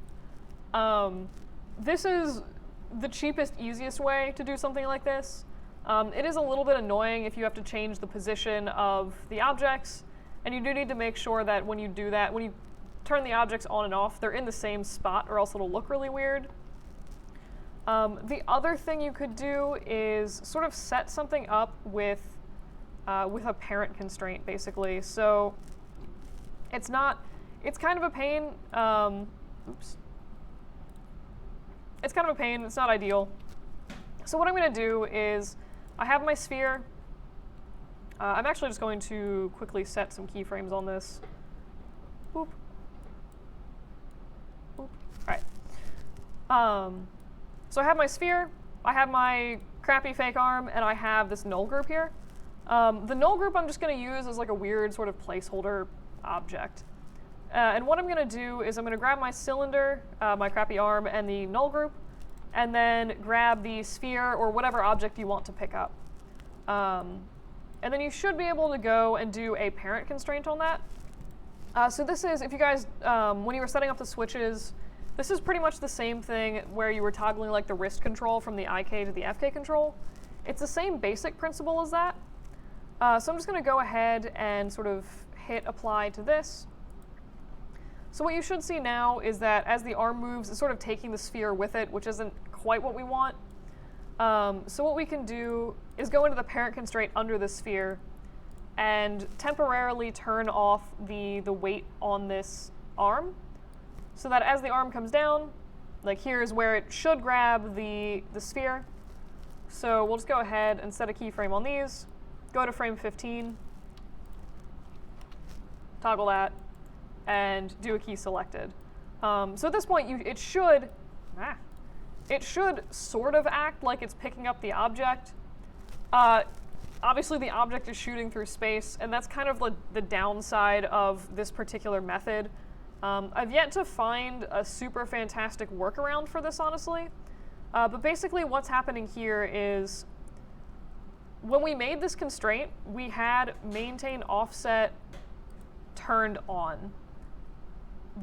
This is the cheapest, easiest way to do something like this. It is a little bit annoying if you have to change the position of the objects, and you do need to make sure that when you do that, when you turn the objects on and off, they're in the same spot or else it'll look really weird. The other thing you could do is sort of set something up with a parent constraint, basically. So it's kind of a pain. It's kind of a pain, it's not ideal. So what I'm going to do is I have my sphere. I'm actually just going to quickly set some keyframes on this. Boop. Boop. All right. So I have my sphere, I have my crappy fake arm, and I have this null group here. The null group I'm just going to use as like a weird sort of placeholder object. And what I'm going to do is I'm going to grab my cylinder, my crappy arm, and the null group, and then grab the sphere or whatever object you want to pick up. And then you should be able to go and do a parent constraint on that. So this is, if you guys, when you were setting up the switches, this is pretty much the same thing where you were toggling like the wrist control from the IK to the FK control. It's the same basic principle as that. So I'm just going to go ahead and sort of hit apply to this. So what you should see now is that as the arm moves, it's sort of taking the sphere with it, which isn't quite what we want. So what we can do is go into the parent constraint under the sphere and temporarily turn off the weight on this arm so that as the arm comes down, like here is where it should grab the sphere. So we'll just go ahead and set a keyframe on these, go to frame 15, toggle that, and do a key selected. So at this point, it should sort of act like it's picking up the object. Obviously, the object is shooting through space, and that's kind of like the downside of this particular method. I've yet to find a super fantastic workaround for this, honestly. But basically what's happening here is when we made this constraint, we had maintain offset turned on.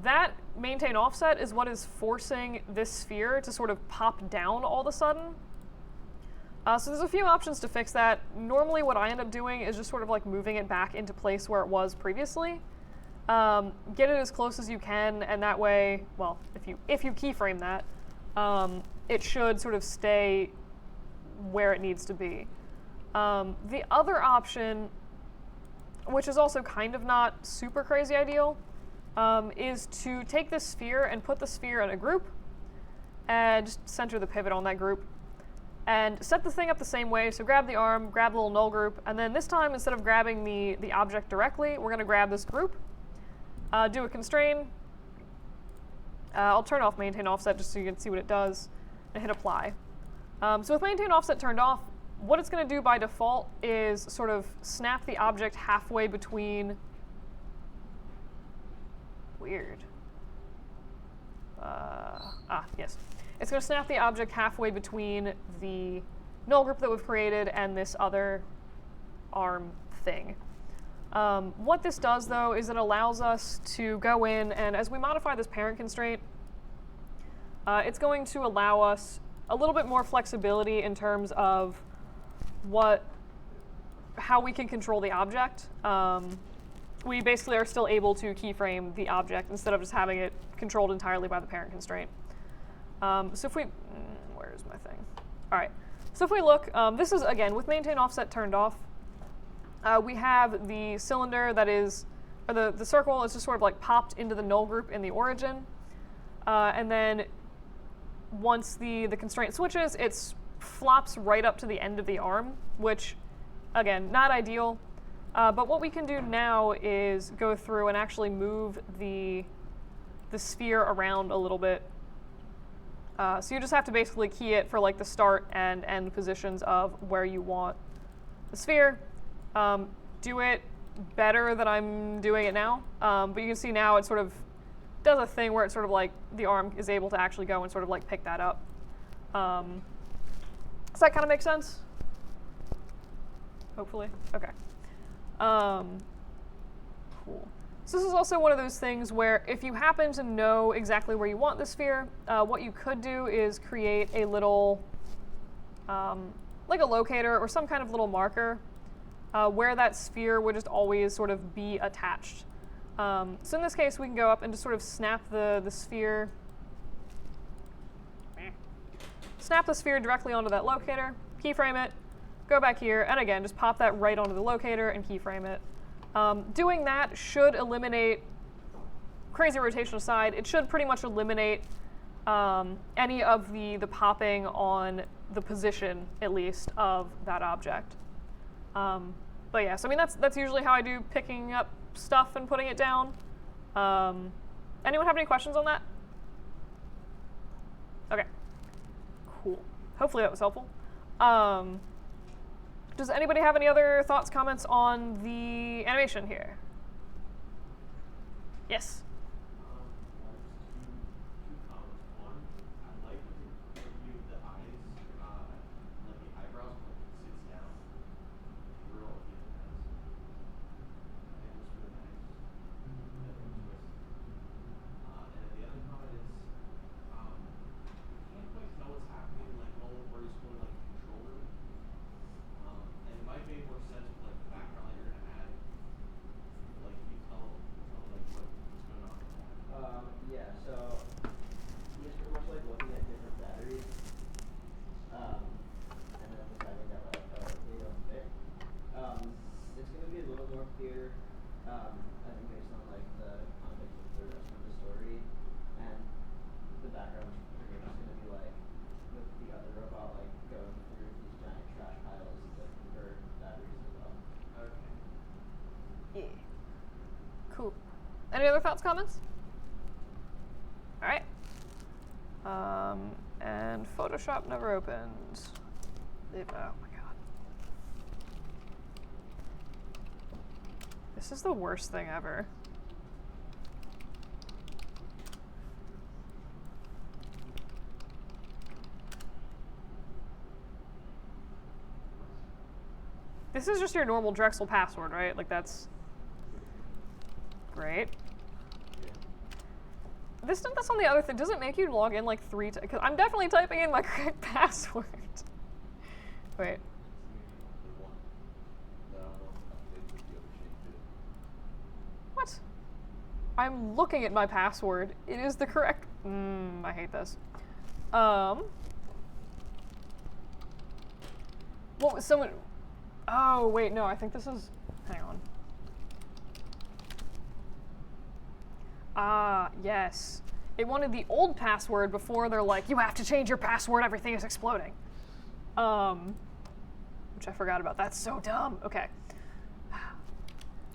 That maintain offset is what is forcing this sphere to sort of pop down all of a sudden. So there's a few options to fix that. Normally what I end up doing is just sort of like moving it back into place where it was previously. Get it as close as you can, and that way, well, if you keyframe that, it should sort of stay where it needs to be. The other option, which is also kind of not super crazy ideal, is to take this sphere and put the sphere in a group and just center the pivot on that group and set the thing up the same way. So grab the arm, grab the little null group, and then this time instead of grabbing the object directly, we're going to grab this group, do a constrain. I'll turn off maintain offset just so you can see what it does, and hit apply. So with maintain offset turned off, what it's going to do by default is sort of snap the object halfway between. Weird. Yes. It's going to snap the object halfway between the null group that we've created and this other arm thing. What this does, though, is it allows us to go in, and as we modify this parent constraint, it's going to allow us a little bit more flexibility in terms of how we can control the object. We basically are still able to keyframe the object instead of just having it controlled entirely by the parent constraint. So if we, where's my thing? All right, so if we look, this is, again, with maintain offset turned off, we have the cylinder that is, or the circle is just sort of like popped into the null group in the origin. And then once the constraint switches, it flops right up to the end of the arm, which, again, not ideal. But what we can do now is go through and actually move the sphere around a little bit. So you just have to basically key it for like the start and end positions of where you want the sphere. Do it better than I'm doing it now. But you can see now it sort of does a thing where it's sort of like the arm is able to actually go and sort of like pick that up. Does that kind of make sense? Hopefully. Okay. Cool. So this is also one of those things where if you happen to know exactly where you want the sphere, what you could do is create a little, like a locator or some kind of little marker where that sphere would just always sort of be attached. So in this case, we can go up and just sort of snap the sphere. Snap the sphere directly onto that locator, keyframe it, go back here, and again, just pop that right onto the locator and keyframe it. Doing that should eliminate, crazy rotation aside, it should pretty much eliminate any of the popping on the position, at least, of that object. But yeah, so I mean, that's usually how I do picking up stuff and putting it down. Anyone have any questions on that? Okay, cool. Hopefully that was helpful. Does anybody have any other thoughts, comments on the animation here? Yes? Two comments. One, I like the view of the eyes, like the eyebrows when it sits down. Real even nice. I think it looks really nice. That little twist. And then the other comment is, you can't quite tell what's happening, like where he's holding like a controller. And it might make more sense with like the background that you're gonna add. Like you tell like what's going on with that. Yeah, so he's pretty much like looking at different batteries, and then deciding that like, oh, they don't fit. It's going to be a little more clear, I think based on like the context of the rest of the story, and the background is pretty much going to be like with the other robot like going through these giant trash piles to convert batteries as well. Okay. Yeah. Cool. Any other thoughts, comments? All right. And Photoshop never opened. Oh my god. This is the worst thing ever. This is just your normal Drexel password, right? Like that's great. That's on the other thing. Does it make you log in like 3 times? Because I'm definitely typing in my correct password. Wait. The one that I don't know if updates if you ever changed it. What? I'm looking at my password. It is the correct. I hate this. What was someone? Oh wait, no. I think this is. Hang on. Ah, yes. It wanted the old password before they're like, you have to change your password. Everything is exploding. Which I forgot about. That's so dumb. Okay.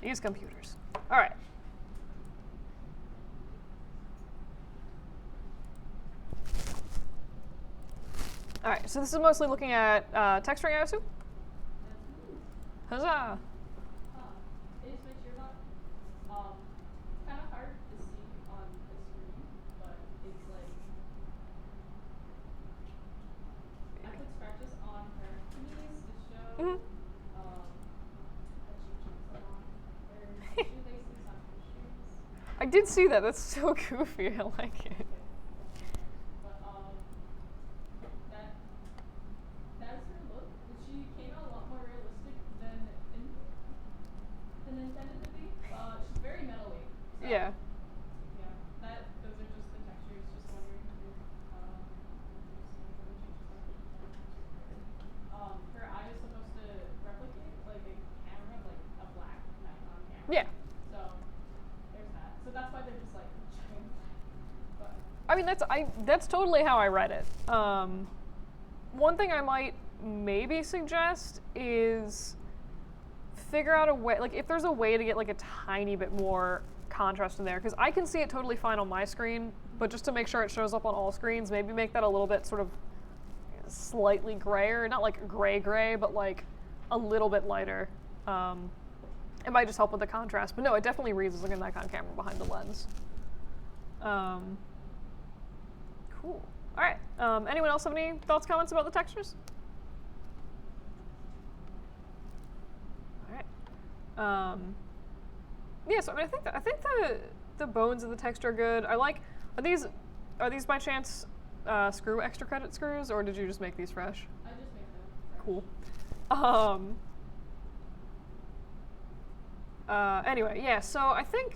These computers. All right. All right, so this is mostly looking at text string, I assume? Huzzah! It is my cheer bot. It's kind of hard to see on the screen, but it's like I put scratches on her knees to show Mhm. that she jumps a lot. Her shoelaces on her shoes. I did see that. That's so goofy. I like it. But that's her look. She came out a lot more realistic than intended to be. She's very metal-y. So, Yeah. Yeah. Those are just the textures. Just wondering if her eye is supposed to replicate like a camera, like a black Nikon camera. Yeah. So there's that. So that's why they're just like showing black. But I mean, that's totally how I read it. One thing I might maybe suggest is figure out a way, like if there's a way to get like a tiny bit more contrast in there, because I can see it totally fine on my screen, but just to make sure it shows up on all screens, maybe make that a little bit sort of slightly grayer, not like gray, but like a little bit lighter. It might just help with the contrast, but no, it definitely reads as like a Nikon camera behind the lens. Cool. All right. Anyone else have any thoughts, comments about the textures? All right. Yeah. So I mean, I think the bones of the texture are good. I like. Are these by chance screw extra credit screws, or did you just make these fresh? I just made them. Cool. Anyway, yeah. So I think,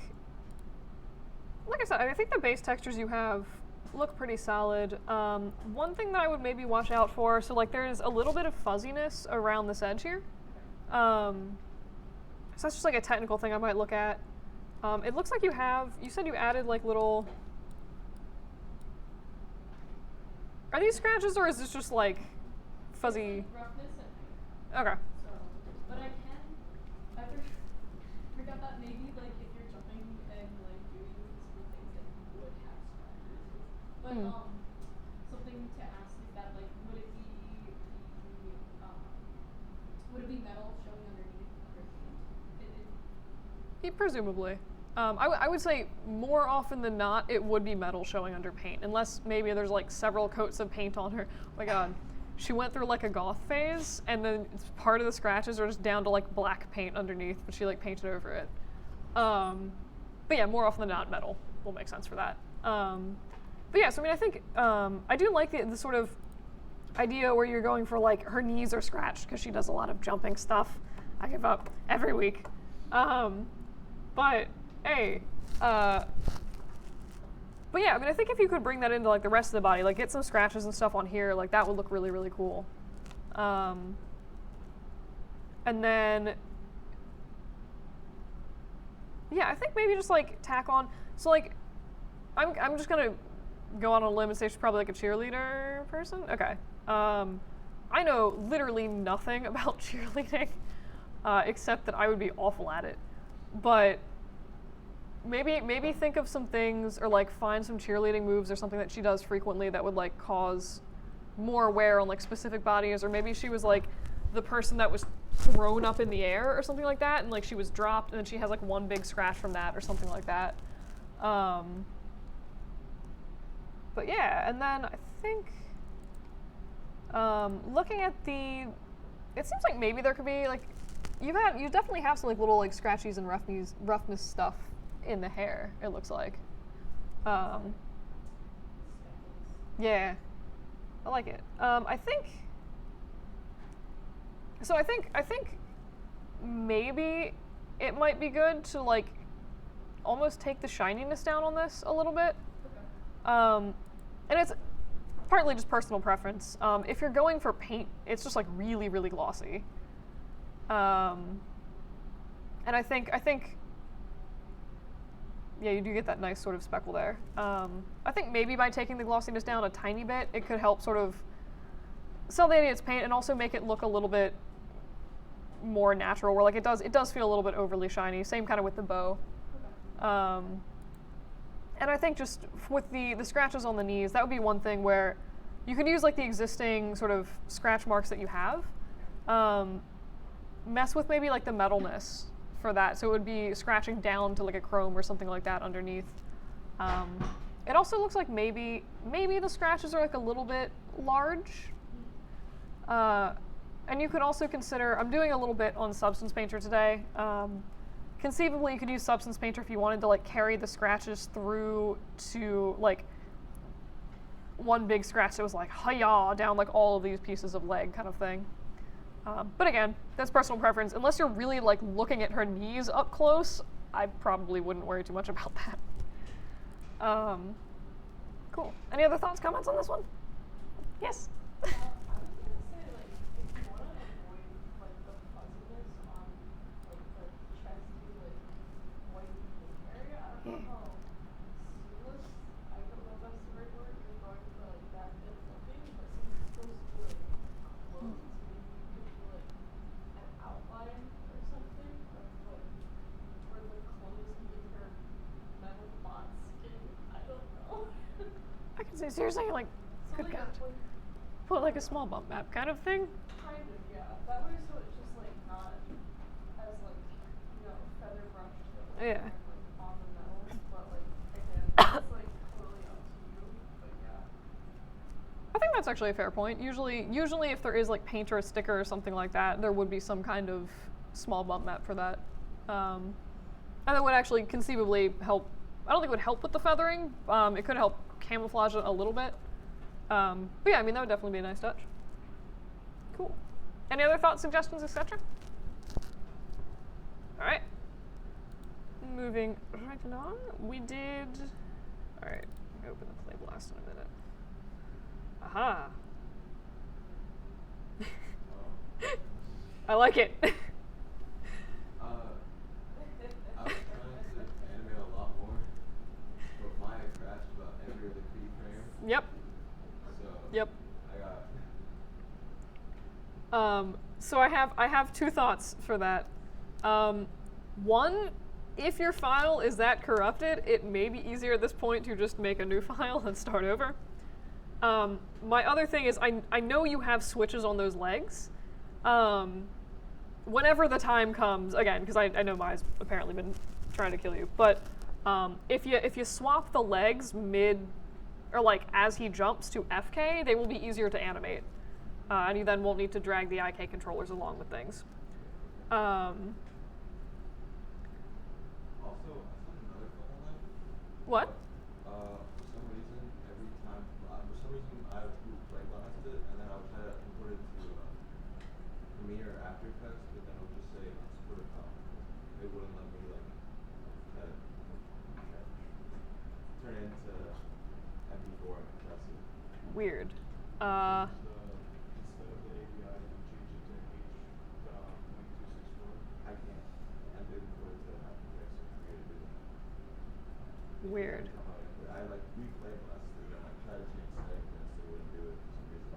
like I said, I think the base textures you have look pretty solid. One thing that I would maybe watch out for, so like there's a little bit of fuzziness around this edge here. So that's just like a technical thing I might look at. It looks like you said you added like little, are these scratches or is this just like fuzzy? Roughness and height. Okay. So, but I forgot that maybe like if you're jumping and like doing some things that you would have scratches. But something to ask is that like would it be metal showing underneath her paint? Presumably. I would say more often than not, it would be metal showing under paint, unless maybe there's like several coats of paint on her. Oh my god. She went through like a goth phase, and then part of the scratches are just down to like black paint underneath, but she like painted over it. But yeah, more often than not, metal will make sense for that. But yeah, so I mean, I think I do like the sort of idea where you're going for like her knees are scratched because she does a lot of jumping stuff. I give up every week. But hey, but yeah, I mean, I think if you could bring that into like the rest of the body, like get some scratches and stuff on here, like that would look really, really cool. And then, yeah, I think maybe just like tack on. So like, I'm just gonna go on a limb and say she's probably like a cheerleader person. Okay. I know literally nothing about cheerleading, except that I would be awful at it. But maybe think of some things, or like find some cheerleading moves or something that she does frequently that would like cause more wear on like specific bodies, or maybe she was like the person that was thrown up in the air or something like that, and like she was dropped and then she has like one big scratch from that or something like that. But yeah, and then I think looking at it seems like maybe there could be like you definitely have some like little like scratchies and roughness stuff in the hair. It looks like. Yeah, I like it. I think maybe it might be good to like almost take the shininess down on this a little bit. And it's partly just personal preference. If you're going for paint, it's just like really, really glossy. And I think, yeah, you do get that nice sort of speckle there. I think maybe by taking the glossiness down a tiny bit, it could help sort of sell the idea it's paint and also make it look a little bit more natural, where like it does feel a little bit overly shiny. Same kind of with the bow. And I think just with the scratches on the knees, that would be one thing where you could use like the existing sort of scratch marks that you have. Mess with maybe like the metalness for that, so it would be scratching down to like a chrome or something like that underneath. It also looks like maybe the scratches are like a little bit large. And you could also consider, I'm doing a little bit on Substance Painter today. Conceivably, you could use Substance Painter if you wanted to like carry the scratches through to like one big scratch that was like hi-ya down like all of these pieces of leg kind of thing. But again, that's personal preference. Unless you're really like looking at her knees up close, I probably wouldn't worry too much about that. Cool. Any other thoughts, comments on this one? Yes? I was gonna say, like, if you want to avoid, like, the fuzziness on, like, the chesty, like, white area, I don't know how seamless, I don't know if that's the right word, you're going for, like, that bit looking, but since it's supposed to be, like, closed, maybe you could do, like, an outline or something of, like, where the clothes meet her metal bot skin. I don't know. I can see. So you're saying like, So, good like, God. Put like a small bump map kind of thing? kind of, yeah. That way, so it's just like not as like, you know, feather brushed Yeah. like, on the metal, but like again, it's like totally up to you. But yeah. I think that's actually a fair point. Usually if there is like paint or a sticker or something like that, there would be some kind of small bump map for that. And that would actually conceivably help. I don't think it would help with the feathering. It could help camouflage it a little bit. But yeah, I mean, that would definitely be a nice touch. Cool. Any other thoughts, suggestions, etc.? All right. Moving right along, we did. All right, let me open the Play Blast in a minute. Aha. I like it. I was trying to animate a lot more, but mine crashed about every other keyframe. Yep. So Yep. I got. So I have two thoughts for that. One, if your file is that corrupted, it may be easier at this point to just make a new file and start over. My other thing is I know you have switches on those legs. Whenever the time comes, again, because I know Mai's apparently been trying to kill you, but if you swap the legs mid, or like as he jumps to FK, they will be easier to animate. And you then won't need to drag the IK controllers along with things. Also, I found another phone line. What? For some reason, I would play blast it, and then I would try to import it to Premiere or After Effects, but then it would just say support account. It wouldn't let me like try to turn it into MP4 and compress it. Weird. Instead of the API, you change it to H.264. I can't. I did import it to After Effects and create it. Weird. I like replay blasted it, and I tried to change settings and it still wouldn't do it for some reason.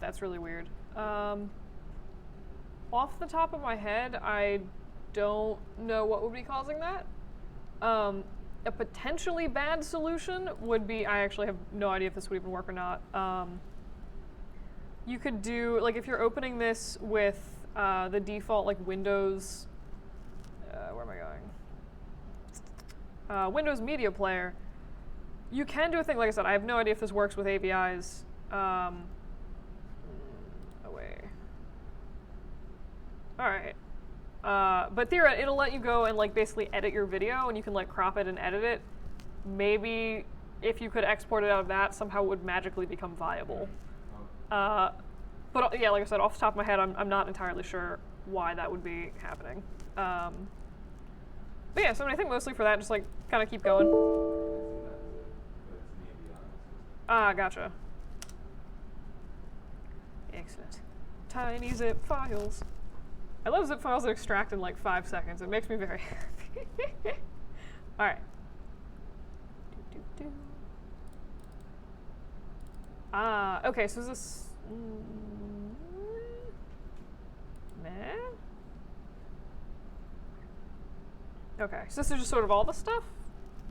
That's really weird. Off the top of my head, I don't know what would be causing that. A potentially bad solution would be, I actually have no idea if this would even work or not. You could do, like if you're opening this with the default like Windows, where am I going? Windows Media Player, you can do a thing, like I said, I have no idea if this works with APIs. Away. All right. But theoretically, it'll let you go and like basically edit your video, and you can like crop it and edit it. Maybe if you could export it out of that, somehow it would magically become viable. But yeah, like I said, off the top of my head, I'm not entirely sure why that would be happening. But yeah, so I mean, I think mostly for that, just like kind of keep going. Ah, gotcha. Excellent. Tiny zip files. I love zip files that extract in like 5 seconds. It makes me very happy. All right. Ah, okay, so is this... Meh? Okay, so this is just sort of all the stuff?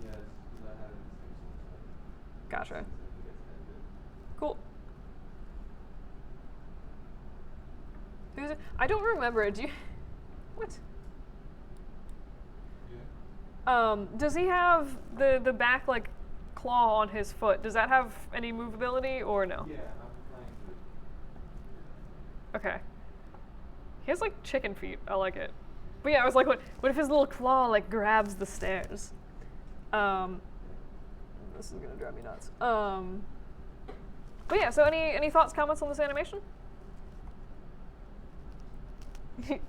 Yeah, because I had it in the same Gotcha. it gets edited. Cool. Who's it? I don't remember it. Do you... What? Yeah. Does he have the back, like, claw on his foot? Does that have any movability or no? Yeah, I'm playing with. Okay. He has, like, chicken feet. I like it. But yeah, I was like, what if his little claw, like, grabs the stairs? This is gonna drive me nuts. But yeah, so any thoughts, comments on this animation? I think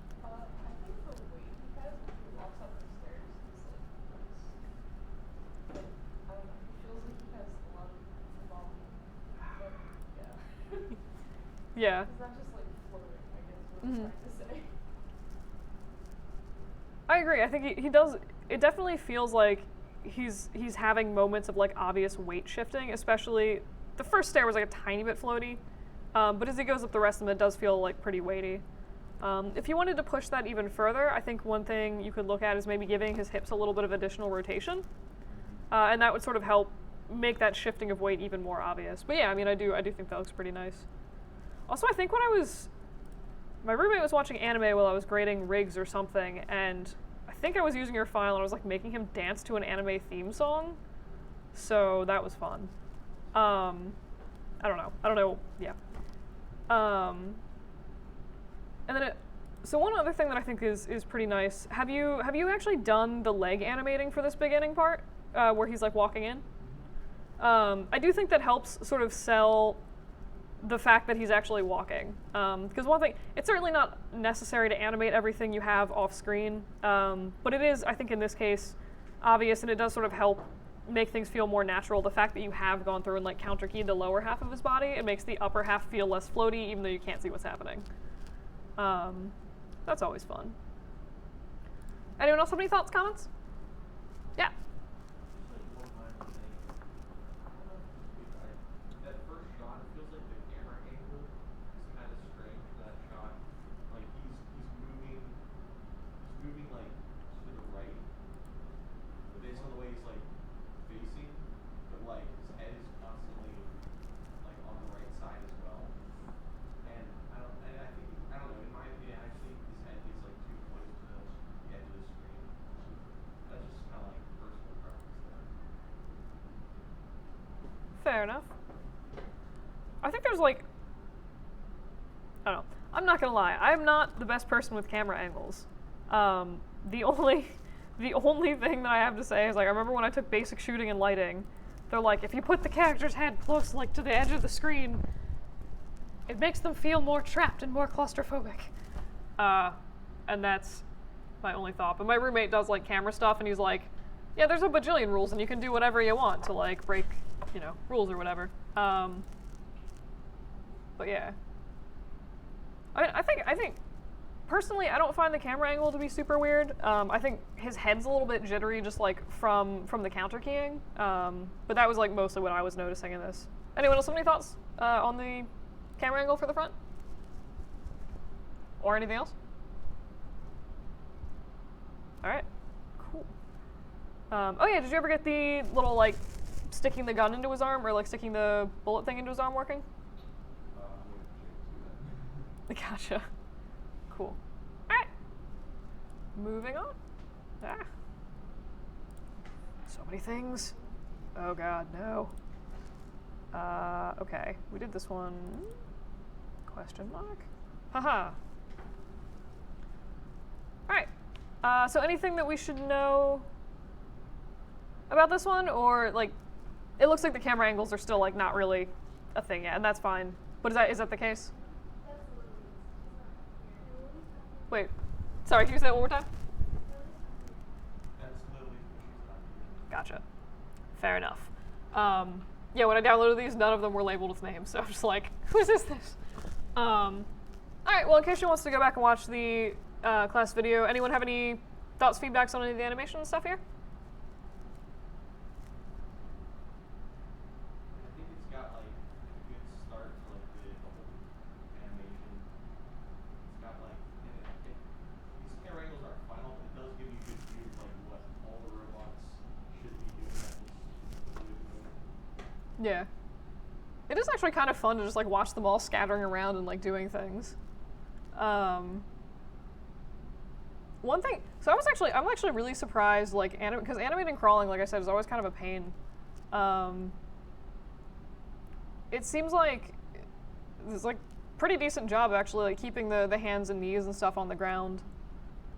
the weight he has when he walks up the stairs is like nice. Like, I don't know, he feels like he has a lot of volume. But yeah. Yeah. He's not just like floating, I guess is what I'm trying to say. I agree. I think he does. It definitely feels like he's having moments of like obvious weight shifting, especially the first stair was like a tiny bit floaty, but as he goes up the rest of them, it does feel like pretty weighty. If you wanted to push that even further, I think one thing you could look at is maybe giving his hips a little bit of additional rotation, and that would sort of help make that shifting of weight even more obvious. But yeah, I mean, I do think that looks pretty nice. Also, I think my roommate was watching anime while I was grading rigs or something, and I think I was using your file and I was like making him dance to an anime theme song. So that was fun. I don't know. Yeah. And then so one other thing that I think is pretty nice. Have you actually done the leg animating for this beginning part where he's like walking in? I do think that helps sort of sell the fact that he's actually walking. Because one thing, it's certainly not necessary to animate everything you have off screen, but it is, I think in this case, obvious, and it does sort of help make things feel more natural. The fact that you have gone through and like counter keyed the lower half of his body, it makes the upper half feel less floaty, even though you can't see what's happening. That's always fun. Anyone else have any thoughts, comments? Yeah. Just like one minor thing. I don't know if it's weird. That first shot, it feels like the camera angle is kind of strange for that shot. Like he's moving like to the right, based on the way he's like facing, but like his head is constantly like on the right side as well. And I don't know. In my opinion, I think his head gets like too close to the edge of the screen. That's just kind of like personal preference there. Fair enough. I think there's like, I don't know. I'm not gonna lie. I'm not the best person with camera angles. The only thing that I have to say is like I remember when I took basic shooting and lighting, they're like if you put the character's head close like to the edge of the screen, it makes them feel more trapped and more claustrophobic. And that's my only thought. But my roommate does like camera stuff, and he's like, yeah, there's a bajillion rules, and you can do whatever you want to like break, rules or whatever. But yeah, I think personally, I don't find the camera angle to be super weird. I think his head's a little bit jittery, just like from the counter keying. But that was like mostly what I was noticing in this. Anyone else have any thoughts on the camera angle for the front? Or anything else? All right, cool. Oh yeah, did you ever get the little like sticking the gun into his arm or like sticking the bullet thing into his arm working? I'm waiting for Jake to do that. Gotcha. Cool. All right. Moving on. So many things. Oh God, no. Okay, we did this one. Question mark? Haha. All right. So anything that we should know about this one, or like, it looks like the camera angles are still like not really a thing yet, and that's fine. But is that the case? Wait, sorry. Can you say that one more time? That's literally what she's not here. Gotcha. Fair enough. Yeah, when I downloaded these, none of them were labeled with names, so I'm just like, whose is this? All right. Well, in case she wants to go back and watch the class video, anyone have any thoughts, feedbacks on any of the animation and stuff here? I think it's got like a good start to like the whole animation. It's got like these camera angles aren't final, but it does give you a good view of like what all the robots should be doing at this moment. Yeah. It is actually kind of fun to just like watch them all scattering around and like doing things. One thing, so I'm actually really surprised, like, because animating crawling, like I said, is always kind of a pain. It seems like it's like pretty decent job actually, like keeping the hands and knees and stuff on the ground,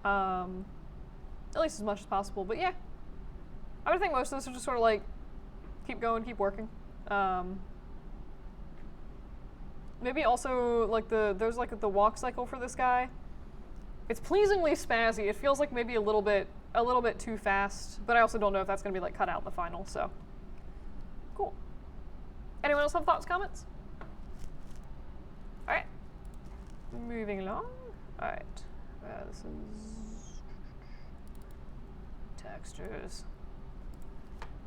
at least as much as possible. But yeah, I would think most of this is just sort of like keep going, keep working. Maybe also like there's like the walk cycle for this guy. It's pleasingly spazzy. It feels like maybe a little bit too fast, but I also don't know if that's going to be like cut out in the final. So, cool. Anyone else have thoughts, comments? All right. Moving along. All right. This is textures.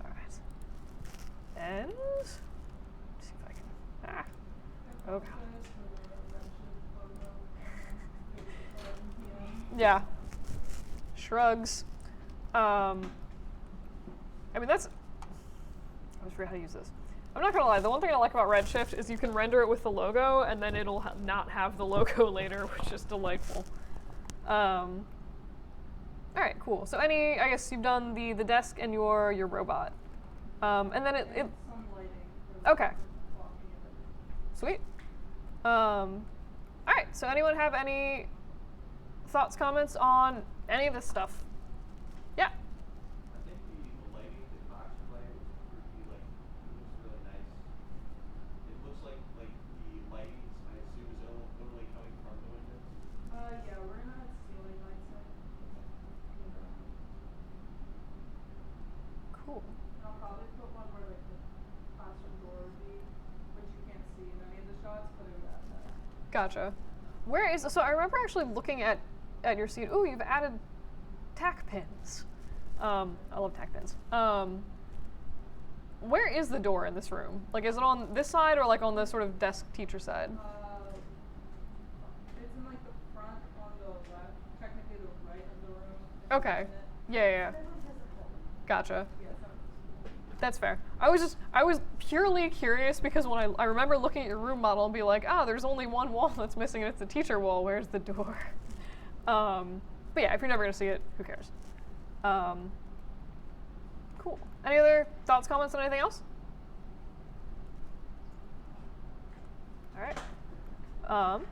All right. And let's see if I can. Oh god. Yeah. Shrugs. I mean, I always forget how to use this. I'm not gonna lie, the one thing I like about Redshift is you can render it with the logo, and then it'll not have the logo later, which is delightful. All right, cool. So I guess you've done the desk and your robot. And then it Some lighting for okay. walking in it. Sweet. All right, so anyone have any thoughts, comments on any of this stuff? Yeah. I think the lighting, the box lighting was pretty like it looks really nice. It looks like the lighting I assume is literally coming from the windows. Yeah, we're gonna have ceiling lights in. Cool. And I'll probably put one where like the classroom door would be, which you can't see in any of the shots, but it would add that. Gotcha. So I remember actually looking at your seat. Ooh, you've added tack pins. I love tack pins. Where is the door in this room? Like, is it on this side or like on the sort of desk teacher side? It's in like the front on the left, technically the right of the room. Okay. Yeah. Gotcha. Yeah, so That's fair. I was purely curious because when I remember looking at your room model and be like, there's only one wall that's missing and it's the teacher wall. Where's the door? But yeah, if you're never gonna see it, who cares? Cool. Any other thoughts, comments on anything else? All right. And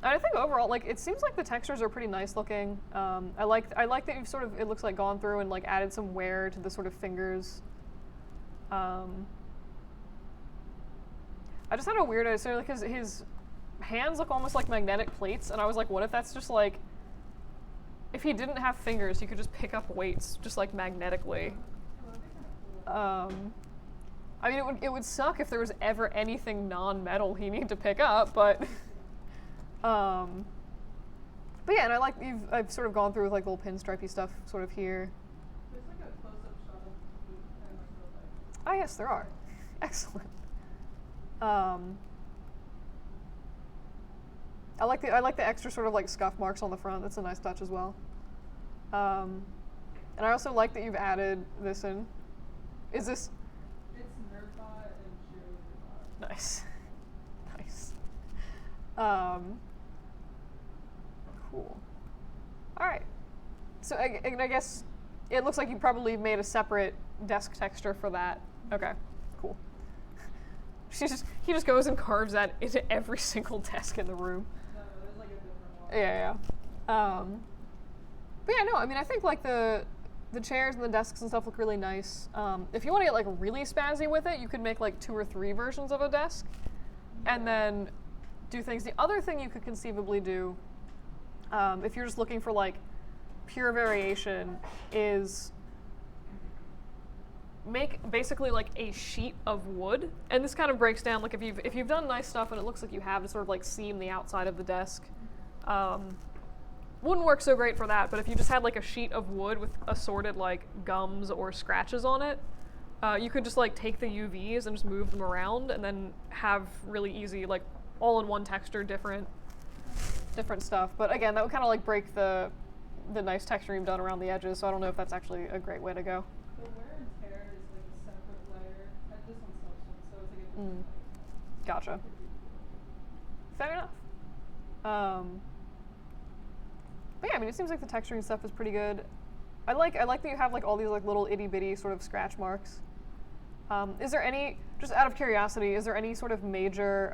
I think overall, like, it seems like the textures are pretty nice looking. I like that you've sort of, it looks like gone through and like added some wear to the sort of fingers. I just had a weird idea, like his hands look almost like magnetic plates, and I was like, what if that's just like, if he didn't have fingers, he could just pick up weights just like magnetically. I mean, it would suck if there was ever anything non-metal he needed to pick up, but yeah, and I've sort of gone through with like little pinstripey stuff sort of here. there's like a close-up shot of the boot and like the legs. Oh yes, there are. Excellent. I like the extra sort of like scuff marks on the front. That's a nice touch as well. And I also like that you've added this in. Is this It's Nerdbot and Cheerleaderbot. nice? Nice. Cool. All right. So I guess it looks like you probably made a separate desk texture for that. Okay. Cool. He just goes and carves that into every single desk in the room. No, there's like a different one. Yeah. But yeah, no, I mean, I think like the chairs and the desks and stuff look really nice. If you want to get like really spazzy with it, you could make like 2 or 3 versions of a desk, and then do things. The other thing you could conceivably do, if you're just looking for like pure variation, is make basically like a sheet of wood, and this kind of breaks down like if you've done nice stuff and it looks like you have to sort of like seam the outside of the desk. Wouldn't work so great for that, but if you just had like a sheet of wood with assorted like gums or scratches on it, you could just like take the UVs and just move them around and then have really easy like all in one texture different stuff. But again, that would kind of like break the nice texture you've done around the edges, so I don't know if that's actually a great way to go. The wear and tear is like a separate layer. This one's substance, so it's like a different layer. Gotcha. Fair enough. But yeah, I mean, it seems like the texturing stuff is pretty good. I like that you have like all these like little itty bitty sort of scratch marks. Is there any, just out of curiosity, is there any sort of major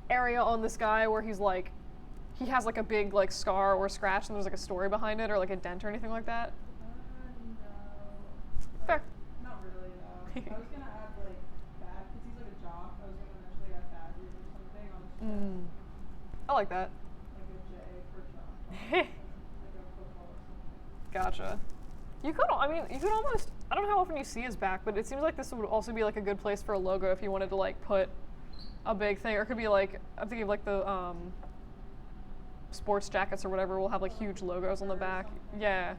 area on this guy where he's like, he has like a big like scar or scratch and there's like a story behind it or like a dent or anything like that? No. Fair. Not really, no. I was gonna add like bad, because he's like a jock. I was gonna eventually add badges or something on his chest. I like that. Like a J for jock. Like a football or something. Gotcha. You could, I mean, you could almost, I don't know how often you see his back, but it seems like this would also be like a good place for a logo if you wanted to like put a big thing, or it could be like, I'm thinking of like the sports jackets or whatever will have like huge logos on the back. Yeah.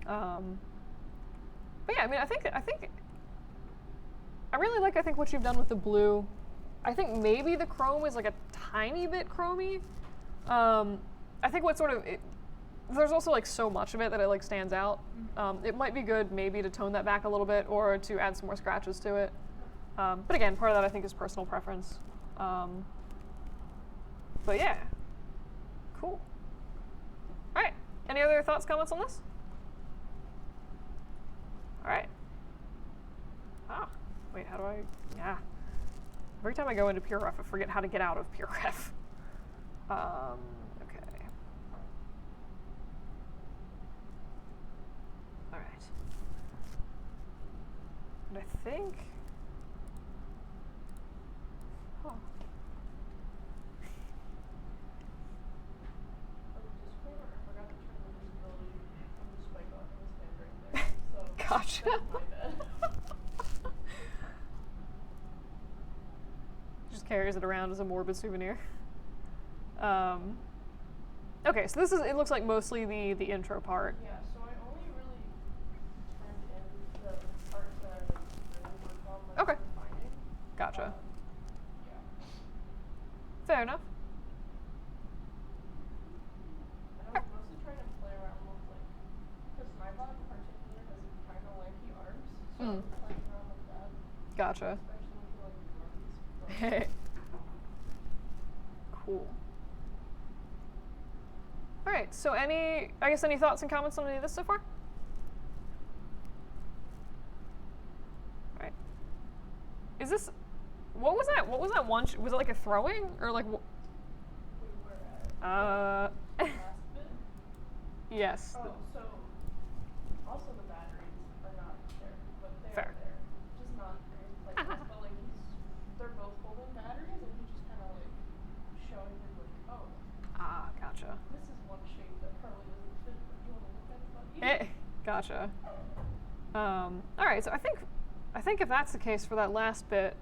But yeah, I mean, I think I really like, I think what you've done with the blue. I think maybe the chrome is like a tiny bit chromy. I think what sort of, there's also like so much of it that it like stands out. It might be good maybe to tone that back a little bit or to add some more scratches to it. But again, part of that I think is personal preference. But yeah, cool. All right, any other thoughts, comments on this? All right. Wait, how do I, yeah. Every time I go into PureRef, I forget how to get out of PureRef. Okay. All right. And I think, huh. Disclaimer, I forgot to turn the visibility on the spike on his head right there. So Gotcha. that's my bad. Just carries it around as a morbid souvenir. Okay, so this is, it looks like mostly the intro part. Yeah, so I only really turned in the parts that I like really worked on, like Okay. refining. Gotcha. Yeah. Fair enough. And I was mostly trying to play around with like, because my bot in particular has kind of lanky arms, so I was playing around with that, Gotcha. especially for like the arms. Cool. All right, so any thoughts and comments on any of this so far? All right. Is this, what was that one, was it like a throwing or like, Wait, where at? Last bit? Yes. Oh, so also the batteries are not there, but they Fair. are there. Just not very places, but like they're both holding batteries, and he's just kind of like showing him like, oh, Gotcha. this is one shape that probably doesn't fit, but you want to look at it, buddy? Gotcha. All right, so I think if that's the case for that last bit,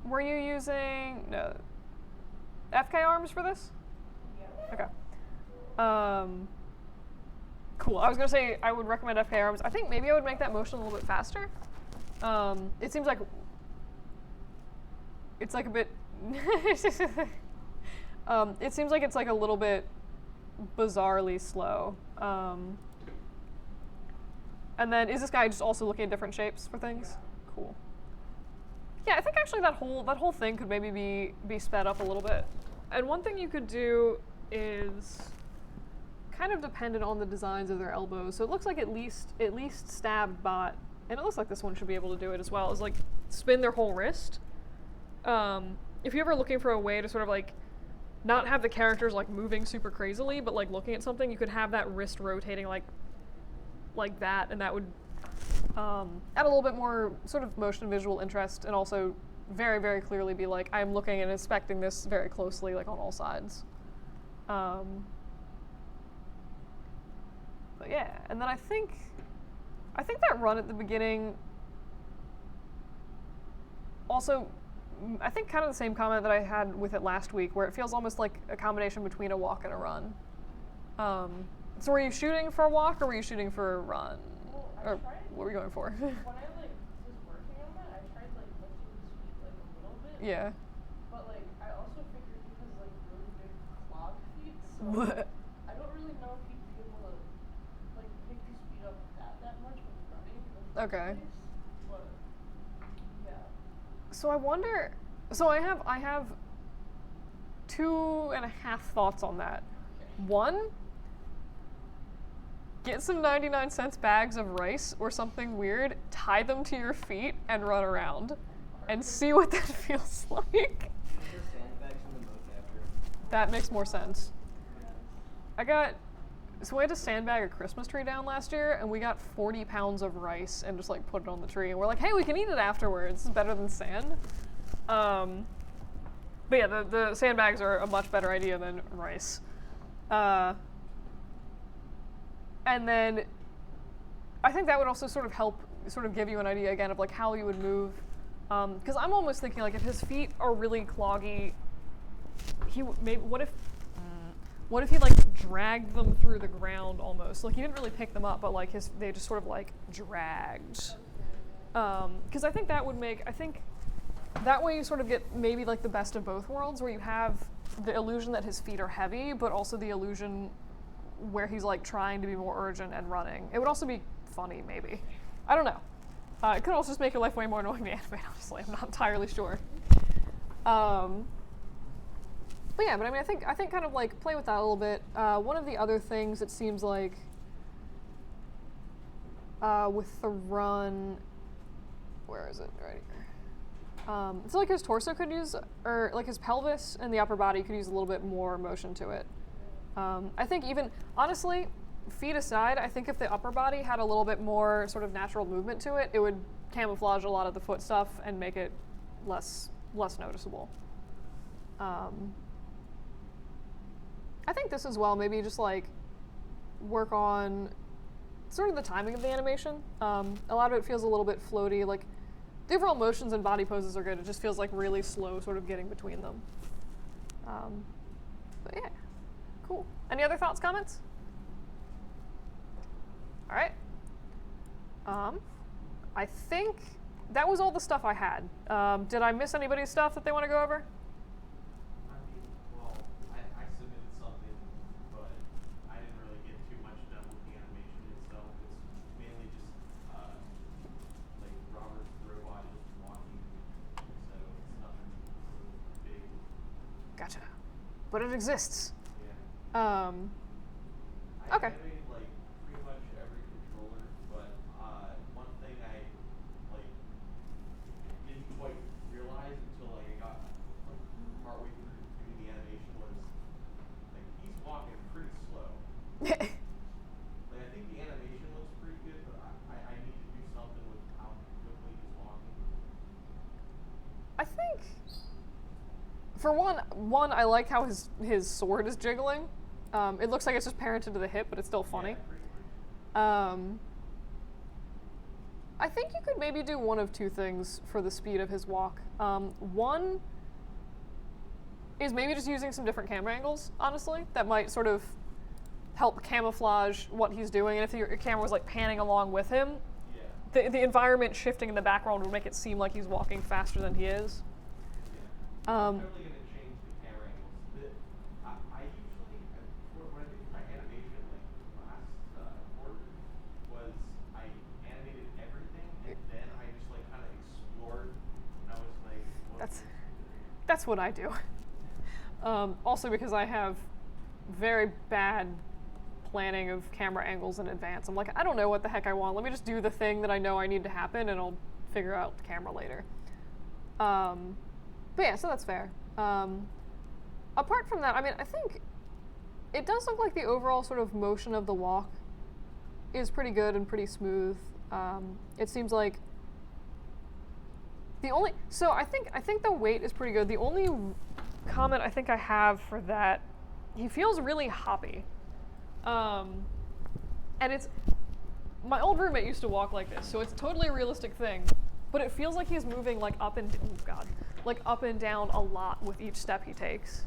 were you using FK arms for this? Yeah. Okay. Cool. I was gonna say I would recommend FK arms. I think maybe I would make that motion a little bit faster. It seems like it's like a bit. It seems like it's like a little bit bizarrely slow. And then is this guy just also looking at different shapes for things? Cool. Yeah, I think actually that whole thing could maybe be sped up a little bit. And one thing you could do is kind of dependent on the designs of their elbows. So it looks like at least Stabbed Bot, and it looks like this one should be able to do it as well, is like spin their whole wrist. If you're ever looking for a way to sort of like not have the characters like moving super crazily, but like looking at something, you could have that wrist rotating like that, and that would add a little bit more sort of motion visual interest, and also very, very clearly be like, I'm looking and inspecting this very closely, like on all sides. But yeah, and then I think that run at the beginning also, I think kind of the same comment that I had with it last week, where it feels almost like a combination between a walk and a run. So were you shooting for a walk or were you shooting for a run? Well, I Or tried, what were you going for? when I like was working on that, I tried like lifting his feet like a little bit. Yeah. But like I also figured he has like really big clog feet, so What? I don't really know if he'd be able to like pick his feet up that much when he's running in the first Okay. place. But yeah. So I wonder. So I have 2.5 thoughts on that. One, get some 99-cent bags of rice or something weird, tie them to your feet, and run around, and see what that feels like. Use the sandbags in the mocap room. That makes more sense. So we had to sandbag a Christmas tree down last year, and we got 40 pounds of rice and just like put it on the tree, and we're like, hey, we can eat it afterwards. It's better than sand. But yeah, the sandbags are a much better idea than rice. And then I think that would also sort of help sort of give you an idea again of like how you would move. Because I'm almost thinking like if his feet are really cloggy, what if he like dragged them through the ground almost? Like he didn't really pick them up, but like they just sort of like dragged. Because I think that would that way you sort of get maybe like the best of both worlds, where you have the illusion that his feet are heavy, but also the illusion where he's like trying to be more urgent and running. It would also be funny, maybe. I don't know. It could also just make your life way more annoying to animate, honestly. I'm not entirely sure. But yeah, but I mean, I think kind of like play with that a little bit. One of the other things it seems like with the run, where is it? Right here. It's like his torso could use, or like his pelvis and the upper body could use a little bit more motion to it. I think even, honestly, feet aside, I think if the upper body had a little bit more sort of natural movement to it, it would camouflage a lot of the foot stuff and make it less noticeable. I think this as well, maybe just like work on sort of the timing of the animation. A lot of it feels a little bit floaty, like the overall motions and body poses are good. It just feels like really slow sort of getting between them. But yeah, cool. Any other thoughts, comments? All right. I think that was all the stuff I had. Did I miss anybody's stuff that they want to go over? I mean, well, I submitted something, but I didn't really get too much done with the animation itself. It's mainly just like Robert's robot is walking, so it's nothing big. Gotcha. But it exists. Yeah. I Okay. animated like pretty much every controller, but one thing I like didn't quite realize until like I got like partway through doing the animation was like he's walking pretty slow. Like I think the animation looks pretty good, but I need to do something with how quickly he's walking. I think, for one, I like how his sword is jiggling. It looks like it's just parented to the hip, but it's still funny. Yeah, pretty much. I think you could maybe do one of two things for the speed of his walk. One is maybe just using some different camera angles, honestly. That might sort of help camouflage what he's doing. And if your camera was like panning along with him, Yeah. the environment shifting in the background would make it seem like he's walking faster than he is. Yeah. I'm totally gonna change the camera angles. I usually, when I did my animation like last quarter, was I animated everything and then I just like kind of explored. And I was like, what That's what I do. Also because I have very bad planning of camera angles in advance. I'm like, I don't know what the heck I want. Let me just do the thing that I know I need to happen, and I'll figure out the camera later. But yeah, so that's fair. apart from that, I mean, I think it does look like the overall sort of motion of the walk is pretty good and pretty smooth. It seems like I think the weight is pretty good. The only comment I think I have for that, he feels really hoppy. And it's, my old roommate used to walk like this, so it's totally a realistic thing, but it feels like he's moving like up and down a lot with each step he takes.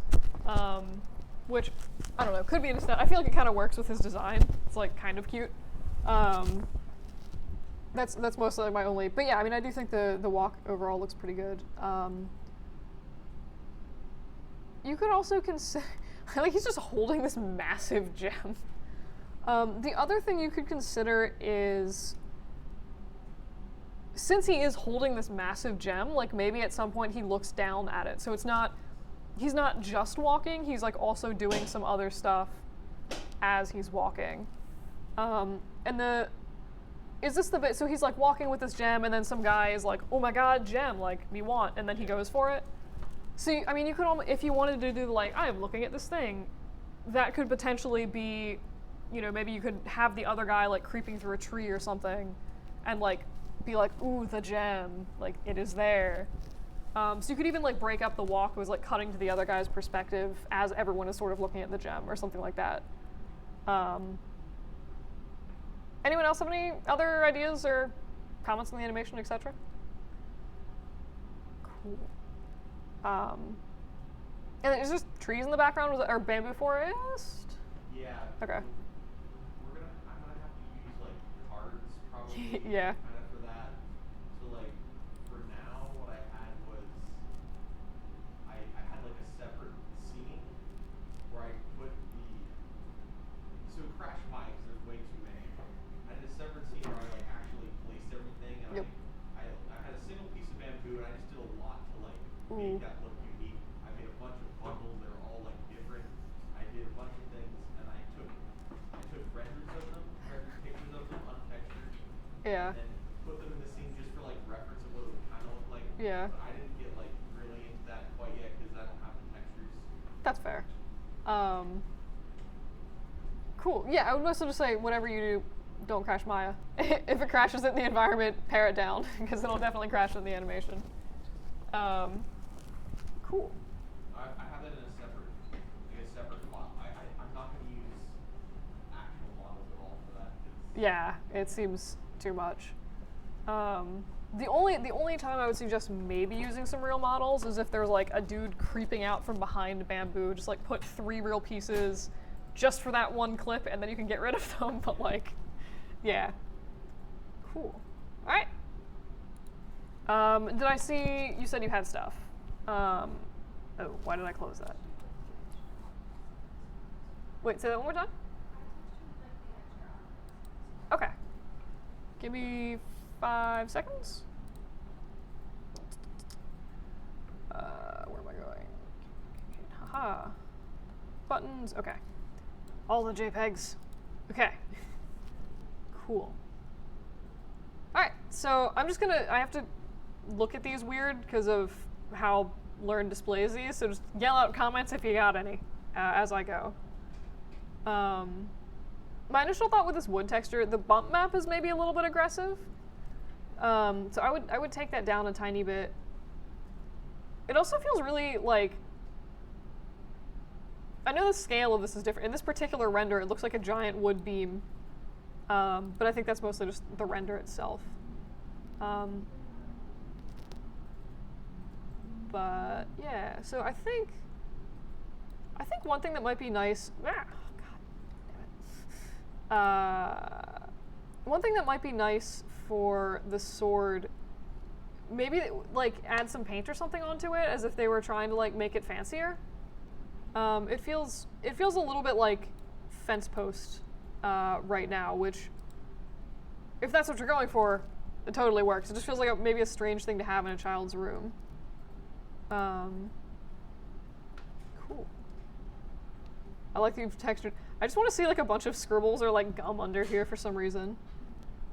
Which, I don't know, could be an aesthetic. I feel like it kind of works with his design. It's like kind of cute. That's mostly my only, but yeah, I mean, I do think the walk overall looks pretty good. You could also consider, like, he's just holding this massive gem. The other thing you could consider is, since he is holding this massive gem, like maybe at some point he looks down at it. So he's not just walking, he's like also doing some other stuff as he's walking. Is this the bit, so he's like walking with this gem and then some guy is like, oh my god, gem, like, me want, and then he goes for it. So, I mean, you could, if you wanted to do like, I am looking at this thing, that could potentially be, you know, maybe you could have the other guy like creeping through a tree or something and like be like, ooh, the gem, like, it is there. So you could even like break up the walk, it was like cutting to the other guy's perspective as everyone is sort of looking at the gem or something like that. Anyone else have any other ideas or comments on the animation, etc.? Cool. And is there trees in the background, or bamboo forest? Yeah. Okay. I'm gonna have to use like cards probably. Yeah. Kind of for that. So like for now, what I had was I had like a separate scene where I put so Crash Mics, there's way too many. I did a separate scene where I like actually placed everything and Yep. I had a single piece of bamboo and I just did a lot to like Ooh. make that look unique. I made a bunch of bundles that are all like different. I did a bunch of things and I took renders of them, pictures of them, untextured, Yeah. and then put them in the scene just for like reference of what it would kind of look like. Yeah. But I didn't get like really into that quite yet because I don't have the textures. That's fair. Cool. Yeah, I would mostly just say whatever you do, don't crash Maya. If it crashes in the environment, pare it down because it'll definitely crash in the animation. Cool. I have that in a separate file. I'm not going to use actual models at all for that. Yeah, it seems too much. The only time I would suggest maybe using some real models is if there's like a dude creeping out from behind bamboo. Just like put 3 real pieces just for that one clip, and then you can get rid of them. But like, yeah, cool. All right. Did I see you said you had stuff? Oh, why did I close that? Wait, say that one more time. Okay. Give me 5 seconds. Where am I going? Haha. Buttons. Okay. All the JPEGs. Okay. Cool. All right. So I'm just gonna. I have to look at these weird because of how Learn displays these. So just yell out comments if you got any as I go. My initial thought with this wood texture, the bump map is maybe a little bit aggressive. So I would take that down a tiny bit. It also feels really like, I know the scale of this is different. In this particular render, it looks like a giant wood beam, but I think that's mostly just the render itself. But yeah, so I think one thing that might be nice. One thing that might be nice for the sword, maybe like add some paint or something onto it, as if they were trying to like make it fancier. It feels a little bit like fence post right now, which, if that's what you're going for, it totally works. It just feels like maybe a strange thing to have in a child's room. Cool. I like the textured. I just want to see like a bunch of scribbles or like gum under here for some reason.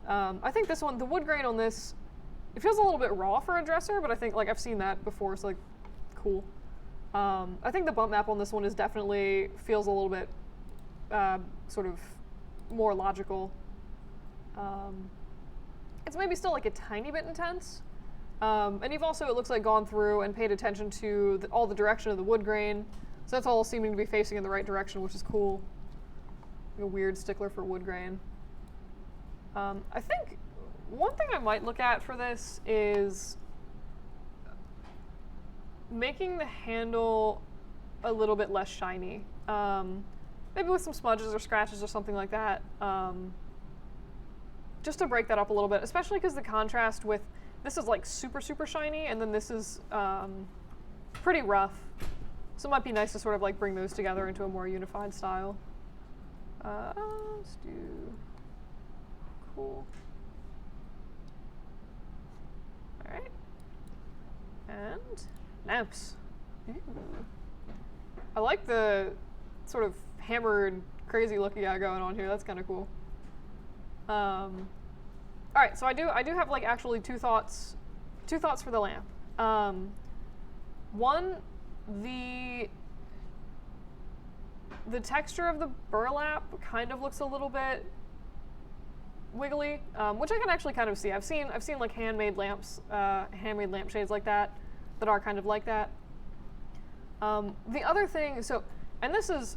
I think this one, the wood grain on this, it feels a little bit raw for a dresser, but I think like I've seen that before, so like, cool. I think the bump map on this one is definitely feels a little bit sort of more logical. It's maybe still like a tiny bit intense. And you've also, it looks like, gone through and paid attention to all the direction of the wood grain. So that's all seeming to be facing in the right direction, which is cool. Like a weird stickler for wood grain. I think one thing I might look at for this is making the handle a little bit less shiny. Maybe with some smudges or scratches or something like that. Just to break that up a little bit, especially because the contrast with this is like super, super shiny, and then this is pretty rough. So it might be nice to sort of like bring those together into a more unified style. Let's do cool. All right, and lamps. Ooh. I like the sort of hammered, crazy look you got going on here. That's kind of cool. All right, so I do have like actually two thoughts for the lamp. One, the texture of the burlap kind of looks a little bit wiggly, which I can actually kind of see. I've seen like handmade lamps, handmade lampshades like that are kind of like that. The other thing, and this is,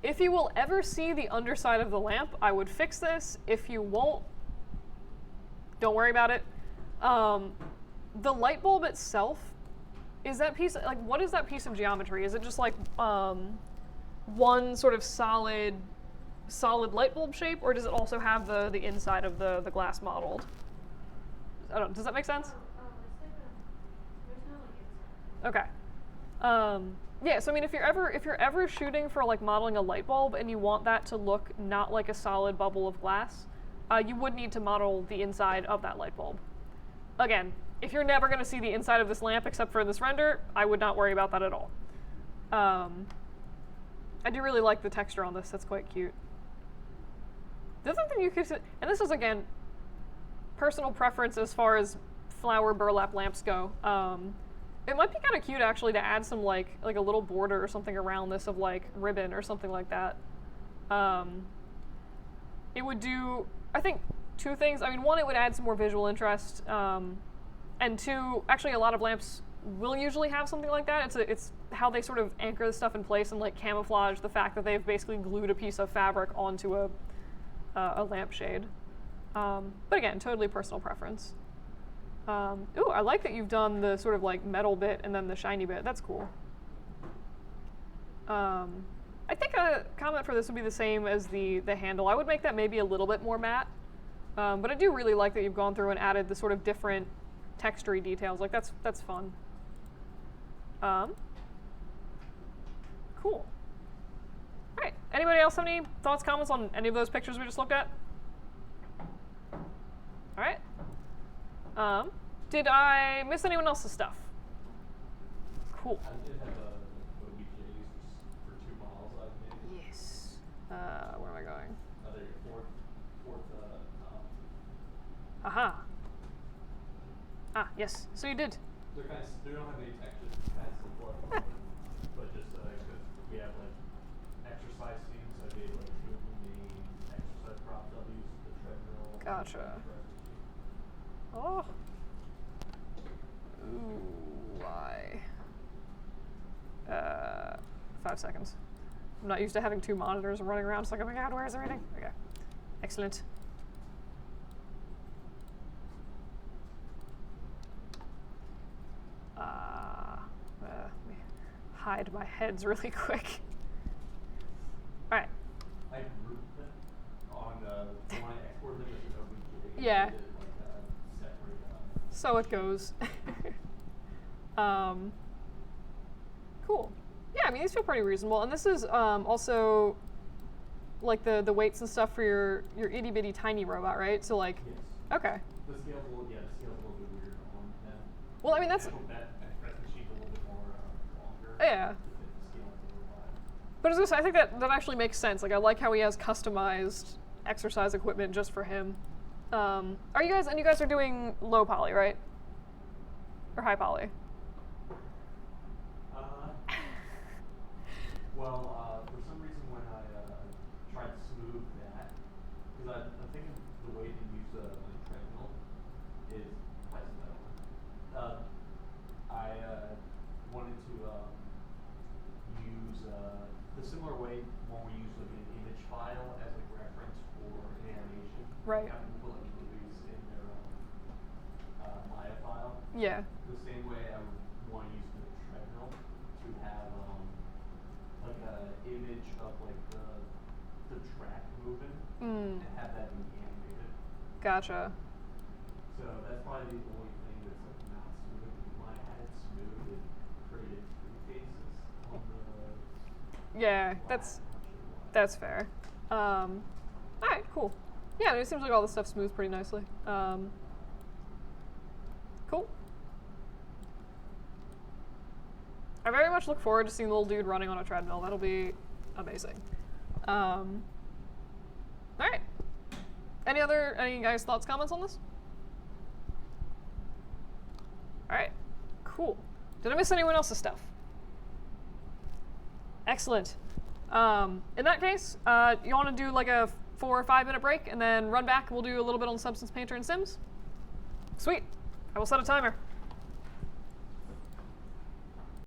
if you will ever see the underside of the lamp, I would fix this. If you won't, don't worry about it. The light bulb itself, is that piece, like, what is that piece of geometry? Is it just like one sort of solid light bulb shape, or does it also have the inside of the glass modeled? I don't know, does that make sense? There's no like inside. Okay. Yeah, so I mean, if you're ever shooting for like modeling a light bulb and you want that to look not like a solid bubble of glass, you would need to model the inside of that light bulb. Again, if you're never going to see the inside of this lamp except for this render, I would not worry about that at all. I do really like the texture on this. That's quite cute. The other thing you could, and this is again personal preference as far as flower burlap lamps go. It might be kind of cute actually to add some like a little border or something around this of like ribbon or something like that. It would do, I think, two things. I mean, one, it would add some more visual interest, and two, actually a lot of lamps will usually have something like that. It's how they sort of anchor the stuff in place and like camouflage the fact that they've basically glued a piece of fabric onto a lampshade. But again, totally personal preference. Ooh, I like that you've done the sort of like metal bit and then the shiny bit. That's cool. I think a comment for this would be the same as the handle. I would make that maybe a little bit more matte. But I do really like that you've gone through and added the sort of different textury details. Like that's fun. Cool. All right. Anybody else have any thoughts, comments on any of those pictures we just looked at? All right. Did I miss anyone else's stuff? Cool. I did have a OBJs for 2 models I've made. Yes. Where am I going? There, fourth Aha. Ah, yes. So you did. They're kind of, they don't have any textures, it's kind of simple at the moment, but just because we have like exercise scenes, I made like 2 of the main exercise props I'll use, the treadmill. Gotcha. Oh. Ooh, why? 5 seconds. I'm not used to having 2 monitors running around. It's like, oh my god, where is everything? Okay. Excellent. Let me hide my heads really quick. All right. I grouped them on when I exported them as an OBJ. Yeah. I did like separate. So it goes. Cool. Yeah, I mean, these feel pretty reasonable. And this is also like the weights and stuff for your itty bitty tiny robot, right? So like, Yes. okay. The scale's a little, the scale's a little bit weird on them. Well, I mean, that's, I hope that pressing sheet's a little bit more longer. yeah. To fit the scale of the robot. But as I say, I think that actually makes sense. Like, I like how he has customized exercise equipment just for him. And you guys are doing low poly, right? Or high poly? Well, for some reason when I tried to smooth that, because I'm thinking the way to use a treadmill is why is that one? I wanted to use the similar way when we use like an image file as like reference for an animation. Right. Have people put like movies in their Maya file. Yeah. The same way I would want to use the treadmill to have like a image of like the track moving and have that be animated. Gotcha. So that's probably the only thing that's like not smooth. When I had it smooth, it created three faces on the Yeah, line. that's I'm not sure why. that's fair. All right, cool. Yeah, it seems like all this stuff's smooth pretty nicely. Cool. I very much look forward to seeing the little dude running on a treadmill. That'll be amazing. All right. Any guys' thoughts, comments on this? All right. Cool. Did I miss anyone else's stuff? Excellent. In that case, you want to do like a 4 or 5 minute break and then run back. We'll do a little bit on Substance Painter and Sims. Sweet. I will set a timer.